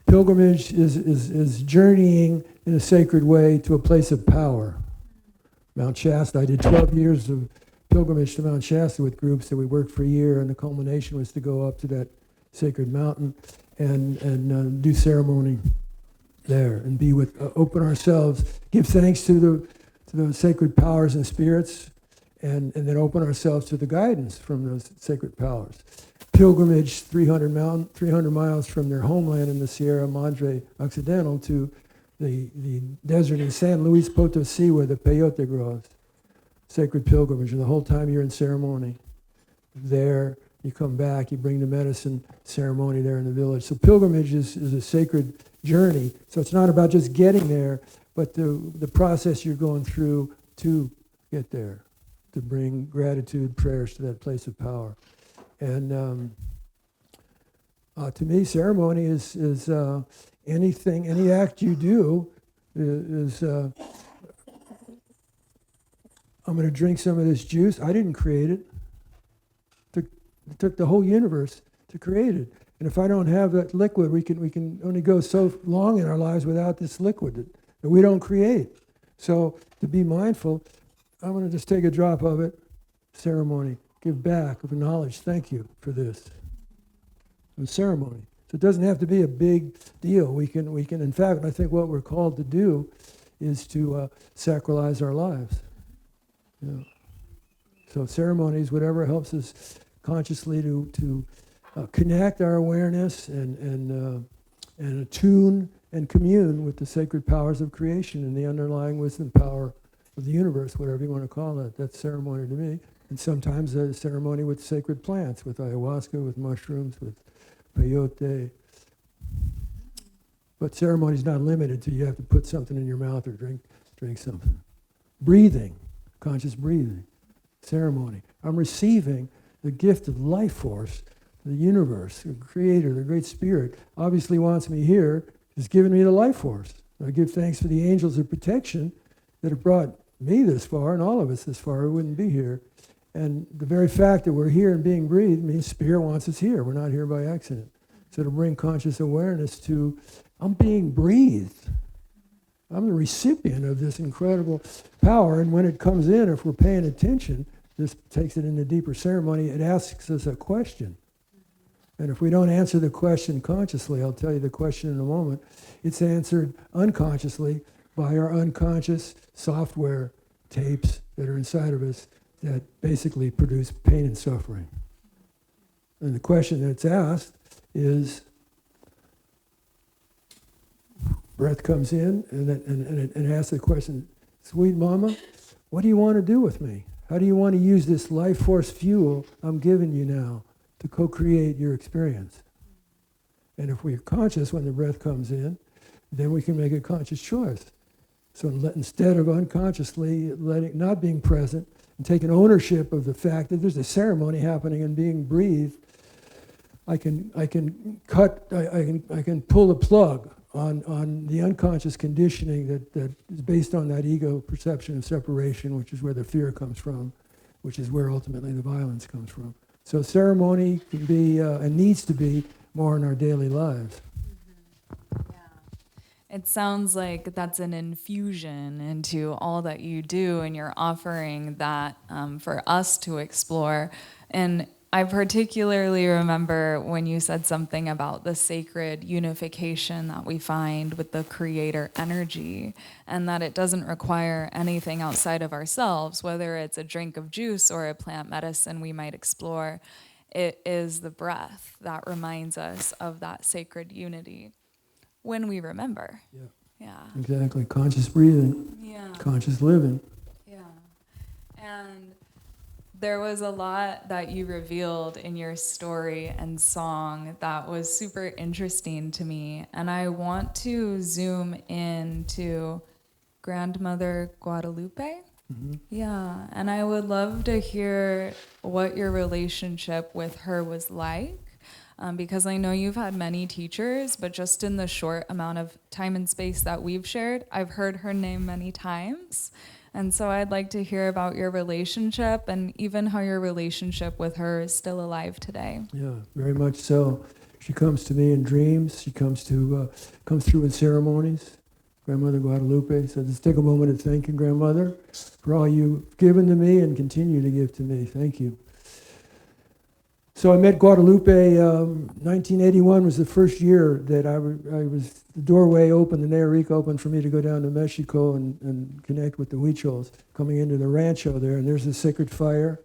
Pilgrimage is journeying in a sacred way to a place of power. Mount Shasta, I did 12 years of pilgrimage to Mount Shasta with groups that we worked for a year, and the culmination was to go up to that sacred mountain and do ceremony there and be with, open ourselves, give thanks to the sacred powers and spirits, and then open ourselves to the guidance from those sacred powers. Pilgrimage 300 miles from their homeland in the Sierra Madre Occidental to the desert in San Luis Potosi where the peyote grows. Sacred pilgrimage, and the whole time you're in ceremony. There, you come back, you bring the medicine ceremony there in the village. So pilgrimage is a sacred journey. So it's not about just getting there, but the process you're going through to get there, to bring gratitude, prayers to that place of power. And to me, ceremony is anything, any act you do is I'm going to drink some of this juice. I didn't create it. It took the whole universe to create it. And if I don't have that liquid, we can only go so long in our lives without this liquid that we don't create. So to be mindful, I'm going to just take a drop of it, ceremony, give back, acknowledge, thank you for this. A ceremony. So it doesn't have to be a big deal. We can in fact, I think what we're called to do is to sacralize our lives. Yeah. So ceremonies, whatever helps us consciously to connect our awareness and attune and commune with the sacred powers of creation and the underlying wisdom power of the universe, whatever you want to call it. That's ceremony to me. And sometimes a ceremony with sacred plants, with ayahuasca, with mushrooms, with peyote. But ceremony is not limited to you have to put something in your mouth or drink something. Breathing. Conscious breathing, ceremony. I'm receiving the gift of life force, the universe, the creator, the great spirit, obviously wants me here, has given me the life force. I give thanks for the angels of protection that have brought me this far and all of us this far. We wouldn't be here. And the very fact that we're here and being breathed means spirit wants us here. We're not here by accident. So to bring conscious awareness to, I'm being breathed. I'm the recipient of this incredible power, and when it comes in, if we're paying attention, this takes it into deeper ceremony, it asks us a question. And if we don't answer the question consciously, I'll tell you the question in a moment, it's answered unconsciously by our unconscious software tapes that are inside of us that basically produce pain and suffering. And the question that's asked is, breath comes in, and it asks the question, sweet mama, what do you want to do with me? How do you want to use this life force fuel I'm giving you now to co-create your experience? And if we're conscious when the breath comes in, then we can make a conscious choice. So instead of unconsciously not being present and taking ownership of the fact that there's a ceremony happening and being breathed, I can pull the plug on the unconscious conditioning that is based on that ego perception of separation, which is where the fear comes from, which is where ultimately the violence comes from. So ceremony can be and needs to be more in our daily lives. Mm-hmm. Yeah. It sounds like that's an infusion into all that you do, and you're offering that for us to explore. And I particularly remember when you said something about the sacred unification that we find with the creator energy, and that it doesn't require anything outside of ourselves, whether it's a drink of juice or a plant medicine we might explore. It is the breath that reminds us of that sacred unity when we remember. Yeah. Exactly. Conscious breathing. Yeah. Conscious living. Yeah. And there was a lot that you revealed in your story and song that was super interesting to me. And I want to zoom in to Grandmother Guadalupe. Yeah, and I would love to hear what your relationship with her was like, because I know you've had many teachers, but just in the short amount of time and space that we've shared, I've heard her name many times. And so I'd like to hear about your relationship and even how your relationship with her is still alive today. Yeah, very much so. She comes to me in dreams. She comes through in ceremonies. Grandmother Guadalupe. So just take a moment to thank you, Grandmother, for all you've given to me and continue to give to me. Thank you. So I met Guadalupe. 1981 was the first year that I was, the doorway opened, the Nayarica opened for me to go down to Mexico and connect with the Huichols, coming into the rancho there. And there's the sacred fire.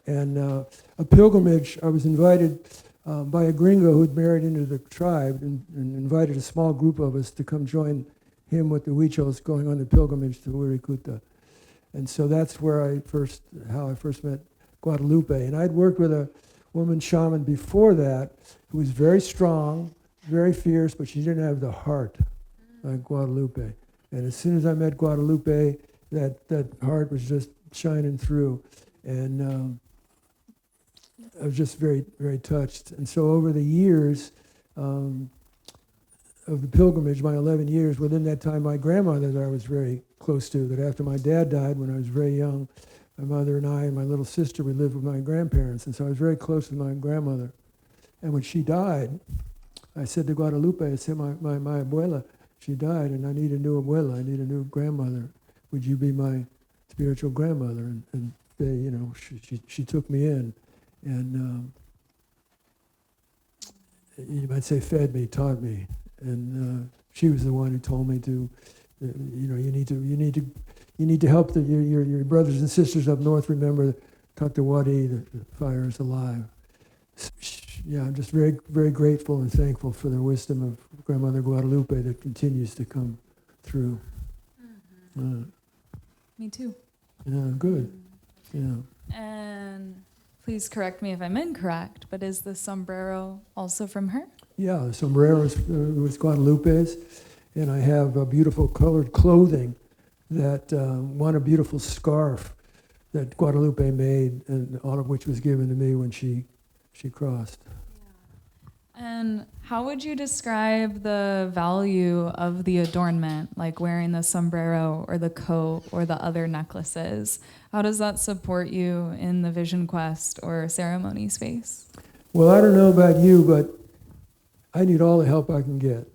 And a pilgrimage, I was invited by a gringo who'd married into the tribe and invited a small group of us to come join him with the Huichols going on the pilgrimage to Wirikuta. And so that's how I first met Guadalupe. And I'd worked with a woman shaman before that who was very strong, very fierce, but she didn't have the heart like Guadalupe. And as soon as I met Guadalupe, that heart was just shining through. And I was just very, very touched. And so over the years of the pilgrimage, my 11 years, within that time, my grandmother that I was very close to, that after my dad died when I was very young, my mother and I and my little sister, we lived with my grandparents. And so I was very close with my grandmother. And when she died, I said to Guadalupe, I said, my abuela, she died, and I need a new abuela, I need a new grandmother. Would you be my spiritual grandmother? And they, she took me in. And you might say fed me, taught me. And she was the one who told me to, you need to help your brothers and sisters up north. Remember, Taktawadi, the fire is alive. So, yeah, I'm just very, very grateful and thankful for the wisdom of Grandmother Guadalupe that continues to come through. Me too. Yeah, good. Yeah. And please correct me if I'm incorrect, but is the sombrero also from her? Yeah, the sombrero was Guadalupe's, and I have beautiful colored clothing that a beautiful scarf that Guadalupe made, and all of which was given to me when she crossed. Yeah. And how would you describe the value of the adornment, like wearing the sombrero or the coat or the other necklaces? How does that support you in the vision quest or ceremony space? Well, I don't know about you, but I need all the help I can get.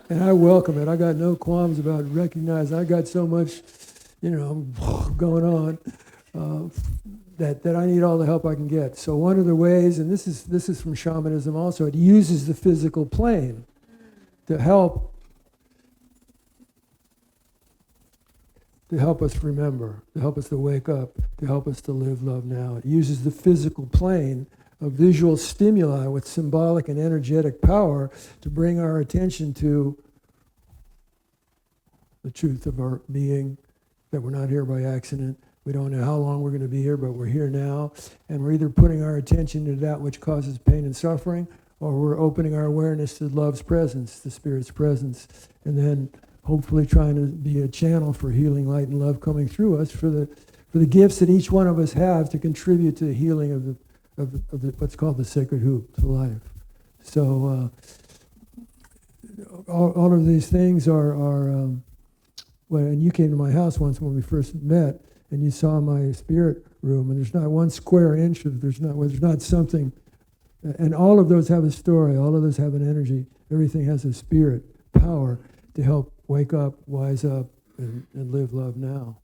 And I welcome it. I got no qualms about recognizing I got so much, going on that I need all the help I can get. So one of the ways, and this is from shamanism also, it uses the physical plane to help us remember, to help us to wake up, to help us to live love now. It uses the physical plane of visual stimuli with symbolic and energetic power to bring our attention to the truth of our being, that we're not here by accident. We don't know how long we're going to be here, but we're here now. And we're either putting our attention to that which causes pain and suffering, or we're opening our awareness to love's presence, the Spirit's presence, and then hopefully trying to be a channel for healing, light, and love coming through us for the gifts that each one of us have to contribute to the healing of the what's called the sacred hoop to life. So all of these things are when you came to my house once when we first met, and you saw my spirit room, and there's not one square inch of there's not something, and all of those have a story, all of those have an energy, everything has a spirit power to help wake up, wise up, and live love now.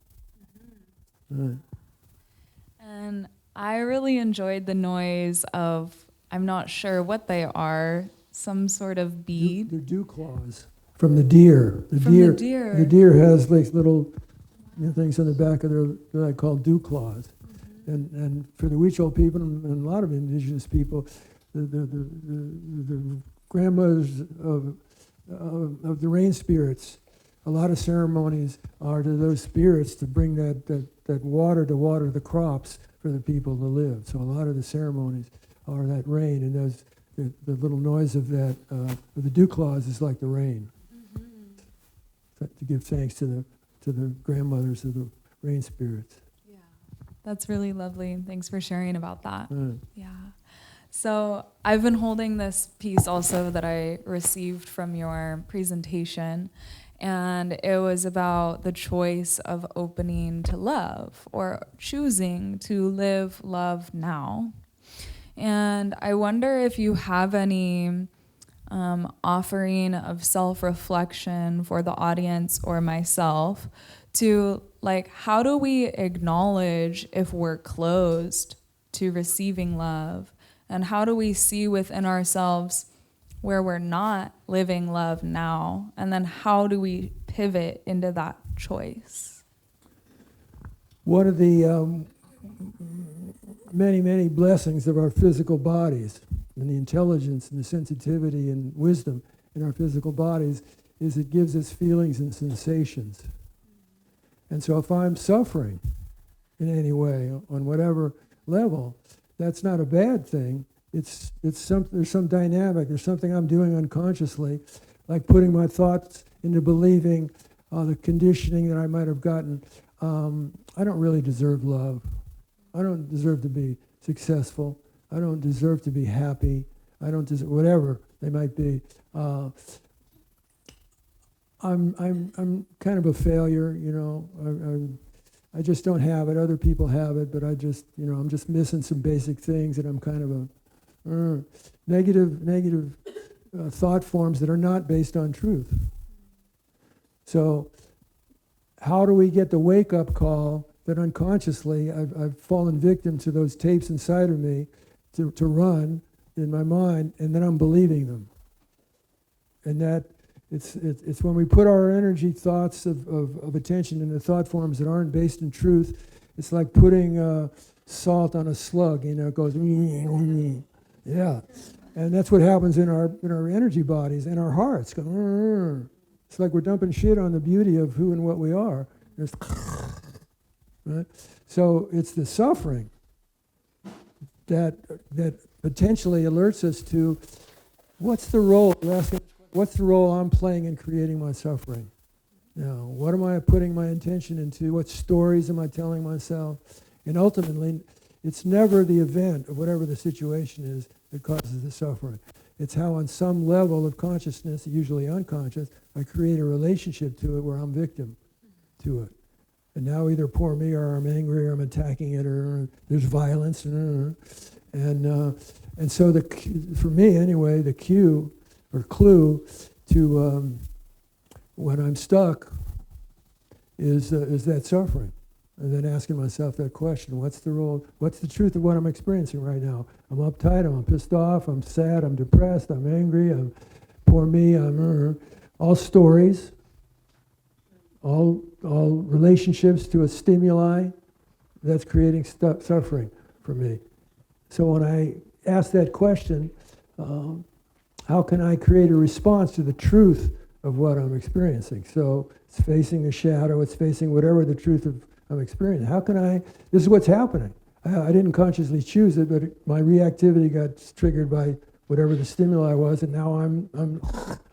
Right. And I really enjoyed the noise of, I'm not sure what they are, some sort of bead. They're dew claws from the deer. The deer has like little things on the back of that I call dew claws. And for the Huichol people and a lot of indigenous people, the grandmothers of the rain spirits, a lot of ceremonies are to those spirits to bring that water to water the crops for the people to live. So a lot of the ceremonies are that rain, and the little noise of that, of the dew claws is like the rain. To give thanks to to the grandmothers of the rain spirits. Yeah, that's really lovely. Thanks for sharing about that. Right. Yeah. So I've been holding this piece also that I received from your presentation, and it was about the choice of opening to love or choosing to live love now. And I wonder if you have any offering of self-reflection for the audience or myself to, like, how do we acknowledge if we're closed to receiving love? And how do we see within ourselves where we're not living love now? And then how do we pivot into that choice? One of the many, many blessings of our physical bodies and the intelligence and the sensitivity and wisdom in our physical bodies is it gives us feelings and sensations. And so if I'm suffering in any way, on whatever level, that's not a bad thing. There's some dynamic, there's something I'm doing unconsciously, like putting my thoughts into believing the conditioning that I might have gotten. I don't really deserve love. I don't deserve to be successful. I don't deserve to be happy. I don't deserve, whatever they might be. I'm kind of a failure, you know. I just don't have it. Other people have it, but I'm just missing some basic things, and I'm kind of a negative thought forms that are not based on truth. So how do we get the wake-up call that unconsciously I've fallen victim to those tapes inside of me to run in my mind, and then I'm believing them. And that it's when we put our energy, thoughts of attention into thought forms that aren't based in truth. It's like putting salt on a slug, you know, it goes, yeah. And that's what happens in our energy bodies, in our hearts. It's like we're dumping shit on the beauty of who and what we are. Right? So it's the suffering that potentially alerts us to what's the role I'm playing in creating my suffering? Now, what am I putting my intention into? What stories am I telling myself? And ultimately, it's never the event of whatever the situation is that causes the suffering. It's how on some level of consciousness, usually unconscious, I create a relationship to it where I'm victim to it. And now either poor me, or I'm angry, or I'm attacking it, or there's violence. And so for me anyway, the cue or clue to when I'm stuck is that suffering. And then asking myself that question, what's the role, what's the truth of what I'm experiencing right now? I'm uptight, I'm pissed off, I'm sad, I'm depressed, I'm angry, I'm poor me, I'm all stories, all relationships to a stimuli that's creating suffering for me. So when I ask that question, how can I create a response to the truth of what I'm experiencing? So it's facing a shadow, it's facing whatever the truth of I'm experiencing. How can this is what's happening. I didn't consciously choose it, but my reactivity got triggered by whatever the stimuli was, and now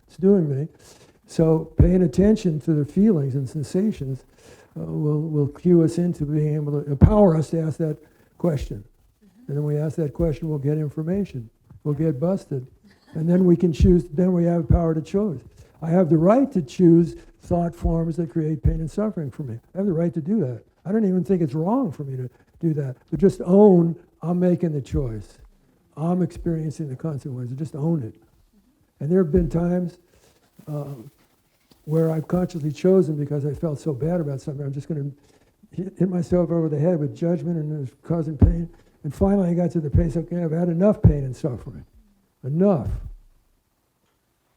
it's doing me. So paying attention to the feelings and sensations will cue us into being able to empower us to ask that question. And then we ask that question, we'll get information. We'll get busted. And then we can choose, then we have power to choose. I have the right to choose thought forms that create pain and suffering for me. I have the right to do that. I don't even think it's wrong for me to do that. But just own, I'm making the choice. I'm experiencing the consequences. Just own it. And there have been times where I've consciously chosen because I felt so bad about something. I'm just going to hit myself over the head with judgment, and it was causing pain. And finally I got to the place, okay, I've had enough pain and suffering. Enough.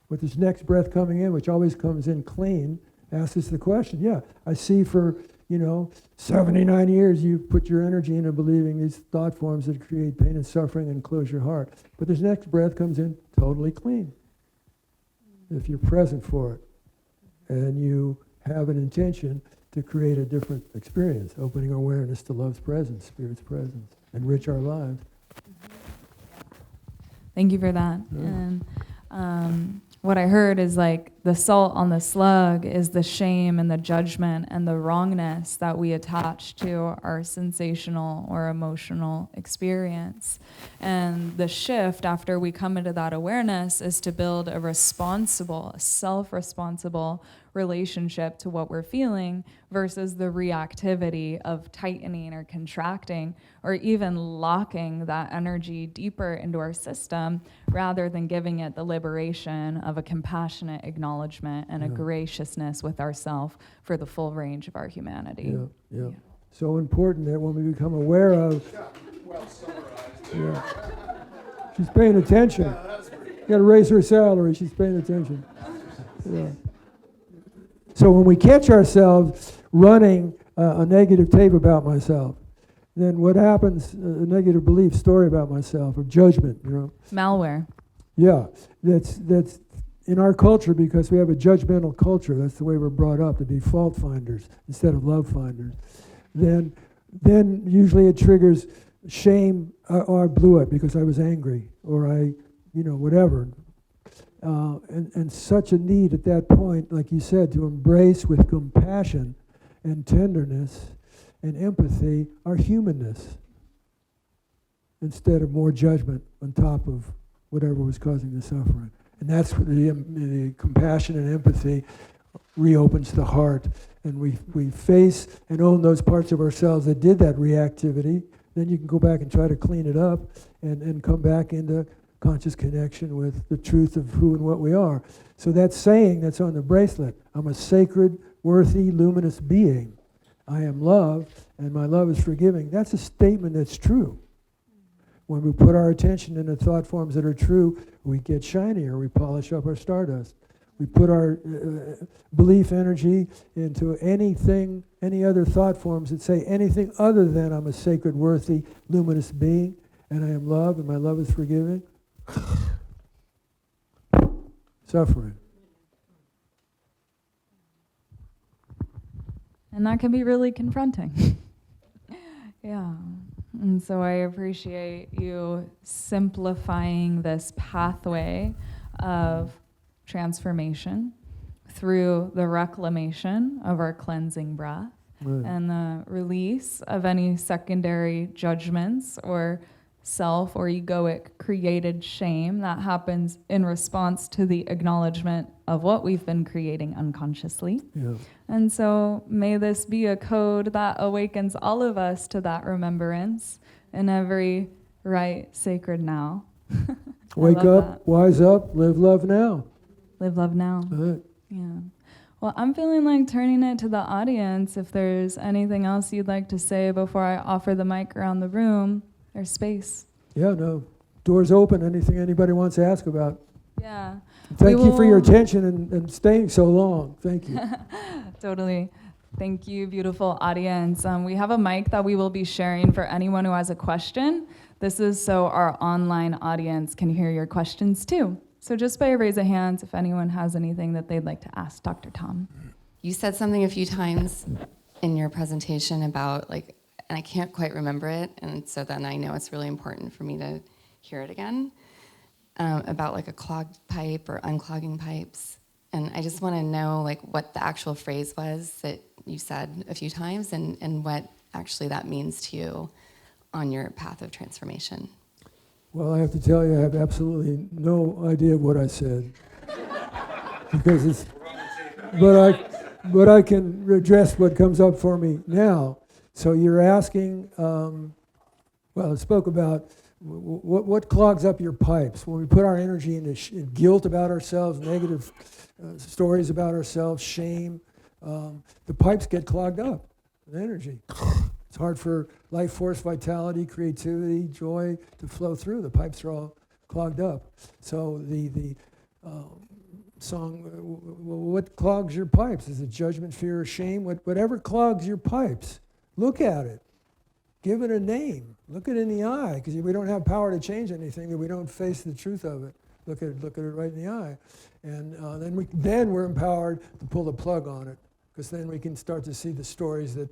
With this next breath coming in, which always comes in clean, asks us the question, yeah, I see for, 79 years you put your energy into believing these thought forms that create pain and suffering and close your heart. But this next breath comes in totally clean. If you're present for it, and you have an intention to create a different experience, opening awareness to love's presence, Spirit's presence, enrich our lives. Thank you for that. Yeah. And what I heard is like the salt on the slug is the shame and the judgment and the wrongness that we attach to our sensational or emotional experience. And the shift after we come into that awareness is to build a responsible, self-responsible relationship to what we're feeling versus the reactivity of tightening or contracting or even locking that energy deeper into our system rather than giving it the liberation of a compassionate acknowledgement and a graciousness with ourself for the full range of our humanity. Yeah. So important that when we become aware of... Well summarized. She's paying attention. You got to raise her salary. She's paying attention. Yeah. So when we catch ourselves running a negative tape about myself, then what happens, a negative belief, story about myself, or judgment, Malware. Yeah, that's in our culture, because we have a judgmental culture. That's the way we're brought up, to be fault finders instead of love finders. Then usually it triggers shame. Oh, I blew it because I was angry, or I, whatever. And such a need at that point, like you said, to embrace with compassion and tenderness and empathy our humanness instead of more judgment on top of whatever was causing the suffering. And that's what the compassion and empathy reopens the heart, and we face and own those parts of ourselves that did that reactivity. Then you can go back and try to clean it up and come back into conscious connection with the truth of who and what we are. So that saying that's on the bracelet, I'm a sacred, worthy, luminous being. I am love, and my love is forgiving. That's a statement that's true. When we put our attention into thought forms that are true, we get shinier, we polish up our stardust. We put our belief energy into anything, any other thought forms that say anything other than I'm a sacred, worthy, luminous being, and I am love, and my love is forgiving. Suffering. And that can be really confronting. Yeah. And so I appreciate you simplifying this pathway of transformation through the reclamation of our cleansing breath and the release of any secondary judgments or self or egoic created shame that happens in response to the acknowledgement of what we've been creating unconsciously. Yeah. And so may this be a code that awakens all of us to that remembrance in every right sacred now. Wake up, wise up, live love now. Live love now. Right. Yeah. Well, I'm feeling like turning it to the audience. If there's anything else you'd like to say before I offer the mic around the room, there's space. Yeah, no. Doors open, anything anybody wants to ask about. Yeah. Thank you for your attention and staying so long. Thank you. Totally. Thank you, beautiful audience. We have a mic that we will be sharing for anyone who has a question. This is so our online audience can hear your questions too. So just by a raise of hands, if anyone has anything that they'd like to ask Dr. Tom. You said something a few times in your presentation about and I can't quite remember it, and so then I know it's really important for me to hear it again, about a clogged pipe or unclogging pipes. And I just want to know what the actual phrase was that you said a few times and what actually that means to you on your path of transformation. Well, I have to tell you, I have absolutely no idea what I said. Because it's, but I can address what comes up for me now. So you're asking, I spoke about what clogs up your pipes. When we put our energy into guilt about ourselves, negative stories about ourselves, shame, the pipes get clogged up with energy. It's hard for life force, vitality, creativity, joy to flow through. The pipes are all clogged up. So the song, what clogs your pipes? Is it judgment, fear, or shame? Whatever clogs your pipes, look at it. Give it a name. Look it in the eye, because we don't have power to change anything if we don't face the truth of it. Look at it right in the eye. And then we're empowered to pull the plug on it, because then we can start to see the stories that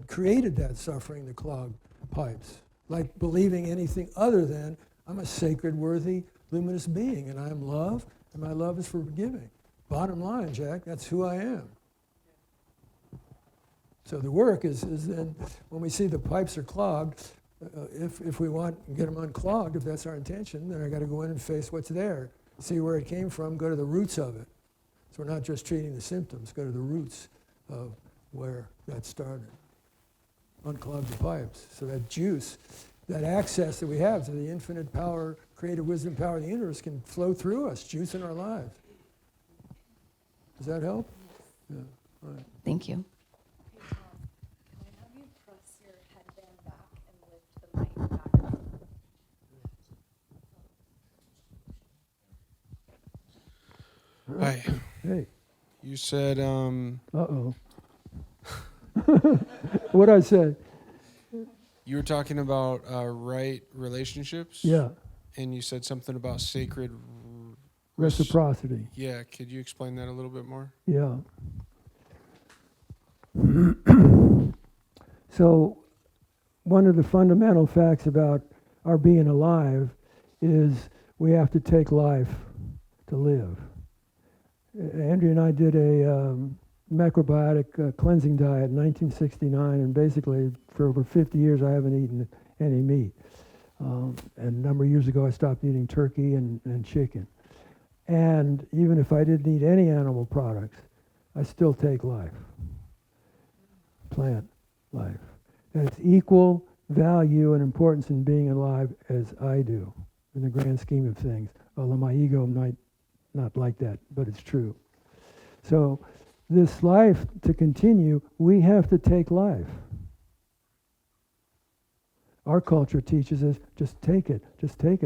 created that suffering, the clogged pipes. Like believing anything other than, I'm a sacred, worthy, luminous being, and I am love, and my love is forgiving. Bottom line, Jack, that's who I am. So the work is then, when we see the pipes are clogged, if we want to get them unclogged, if that's our intention, then I got to go in and face what's there, see where it came from, go to the roots of it. So we're not just treating the symptoms, go to the roots of where that started. Unclog the pipes. So that juice, that access that we have to the infinite power, creative wisdom power of the universe can flow through us, juice in our lives. Does that help? Yeah. All right. Thank you. Can I have you press your headband back and lift the mic back up? Hi. Hey. You said, Uh-oh. What'd I say? you were talking about right relationships? Yeah. And you said something about sacred... Reciprocity. Yeah, could you explain that a little bit more? Yeah. So one of the fundamental facts about our being alive is we have to take life to live. Andrea and I did a macrobiotic cleansing diet in 1969, and basically for over 50 years I haven't eaten any meat. And a number of years ago I stopped eating turkey and chicken. And even if I didn't eat any animal products, I still take life, plant life. And it's equal value and importance in being alive as I do, in the grand scheme of things, although my ego might not like that, but it's true. So this life, to continue, we have to take life. Our culture teaches us, just take it,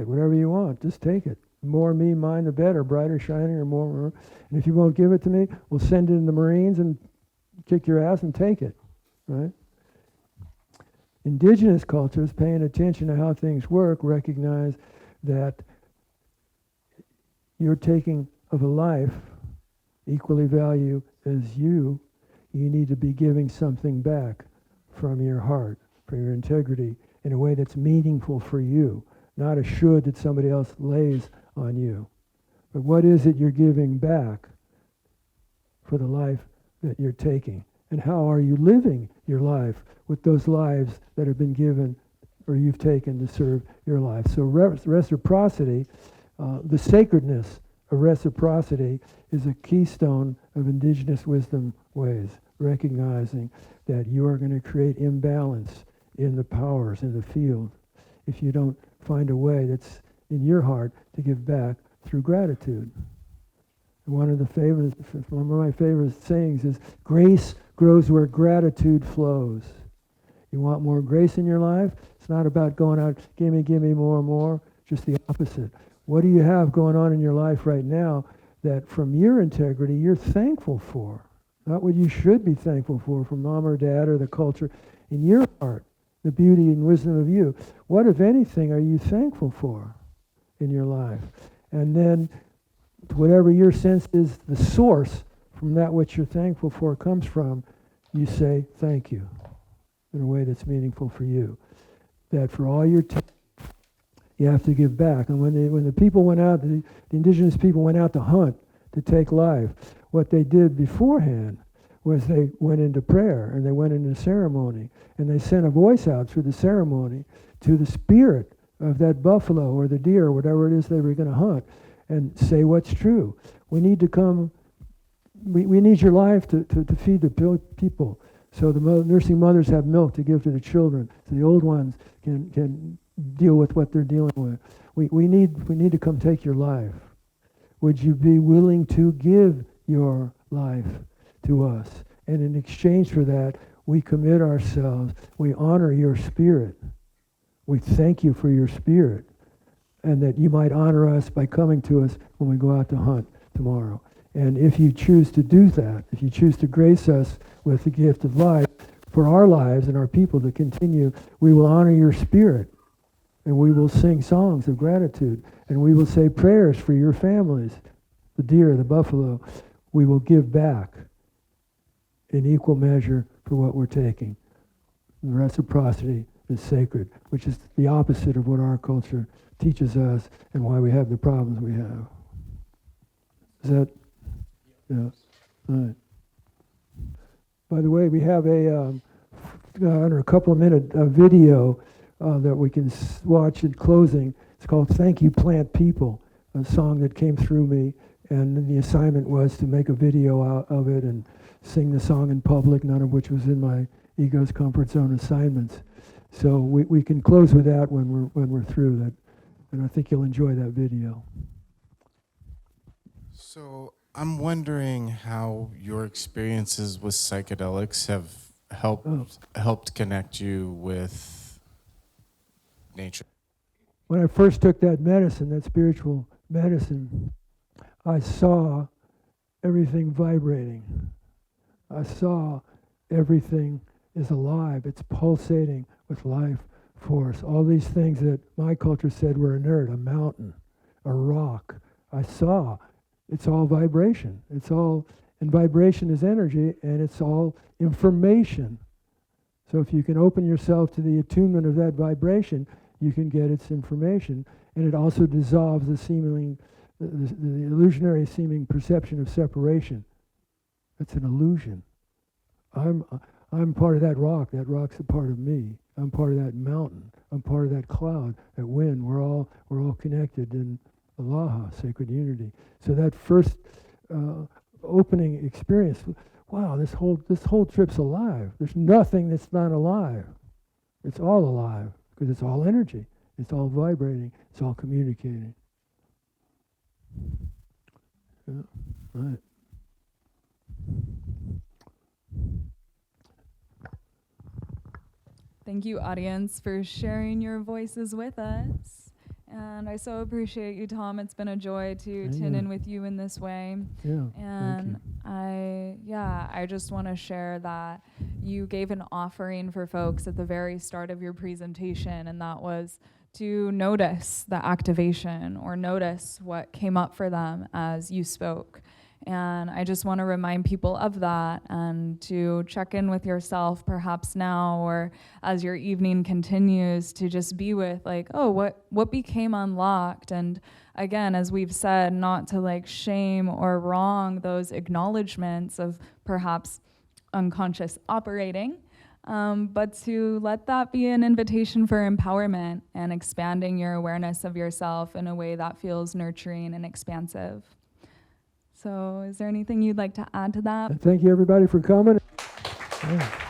whatever you want, just take it. The more me, mine, the better, brighter, shinier, more. And if you won't give it to me, we'll send it in the Marines and kick your ass and take it, right? Indigenous cultures, paying attention to how things work, recognize that you're taking of a life equally value as you need to be giving something back from your heart, from your integrity, in a way that's meaningful for you, not a should that somebody else lays on you. But what is it you're giving back for the life that you're taking? And how are you living your life with those lives that have been given or you've taken to serve your life? So reciprocity, the sacredness of reciprocity is a keystone of indigenous wisdom ways, recognizing that you are going to create imbalance in the powers in the field if you don't find a way that's in your heart to give back through gratitude. And one of my favorite sayings is, grace grows where gratitude flows. You want more grace in your life? It's not about going out, give me more and more, just the opposite. What do you have going on in your life right now that from your integrity you're thankful for? Not what you should be thankful for from mom or dad or the culture. In your heart, the beauty and wisdom of you. What, if anything, are you thankful for in your life? And then whatever your sense is, the source from that which you're thankful for comes from, you say thank you in a way that's meaningful for you. That for all your time, you have to give back. And when the people went out, the indigenous people went out to hunt, to take life, what they did beforehand was they went into prayer and they went into ceremony and they sent a voice out through the ceremony to the spirit of that buffalo or the deer or whatever it is they were going to hunt and say what's true. We need to come, we need your life to feed the people. So the nursing mothers have milk to give to the children, so the old ones can deal with what they're dealing with. We need to come take your life. Would you be willing to give your life to us? And in exchange for that, we commit ourselves. We honor your spirit. We thank you for your spirit, and that you might honor us by coming to us when we go out to hunt tomorrow. And if you choose to do that, if you choose to grace us with the gift of life for our lives and our people to continue, we will honor your spirit. And we will sing songs of gratitude. And we will say prayers for your families, the deer, the buffalo. We will give back in equal measure for what we're taking. The reciprocity is sacred, which is the opposite of what our culture teaches us and why we have the problems we have. Is that? Yeah. All right. By the way, we have under a couple of minute video that we can watch in closing. It's called "Thank You Plant People," a song that came through me, and then the assignment was to make a video out of it and sing the song in public, none of which was in my ego's comfort zone assignments. So we can close with that when we're through that, and I think you'll enjoy that video. So I'm wondering how your experiences with psychedelics have helped connect you with nature. When I first took that medicine, that spiritual medicine, I saw everything vibrating. I saw everything is alive. It's pulsating with life force. All these things that my culture said were inert, a mountain, a rock. I saw it's all vibration. It's all, and vibration is energy, and it's all information. So if you can open yourself to the attunement of that vibration, you can get its information, and it also dissolves the illusionary seeming perception of separation. That's an illusion. I'm part of that rock. That rock's a part of me. I'm part of that mountain. I'm part of that cloud, that wind. We're all connected in Aloha, sacred unity. So that first opening experience, wow, this whole trip's alive. There's nothing that's not alive. It's all alive because it's all energy. It's all vibrating. It's all communicating. Yeah, right. Thank you, audience, for sharing your voices with us. And I so appreciate you, Tom. It's been a joy to tune in with you in this way. Yeah, And I just want to share that you gave an offering for folks at the very start of your presentation, and that was to notice the activation or notice what came up for them as you spoke. And I just want to remind people of that and to check in with yourself perhaps now or as your evening continues to just be with like, oh, what became unlocked? And again, as we've said, not to like shame or wrong those acknowledgments of perhaps unconscious operating, but to let that be an invitation for empowerment and expanding your awareness of yourself in a way that feels nurturing and expansive. So is there anything you'd like to add to that? And thank you, everybody, for coming. Yeah.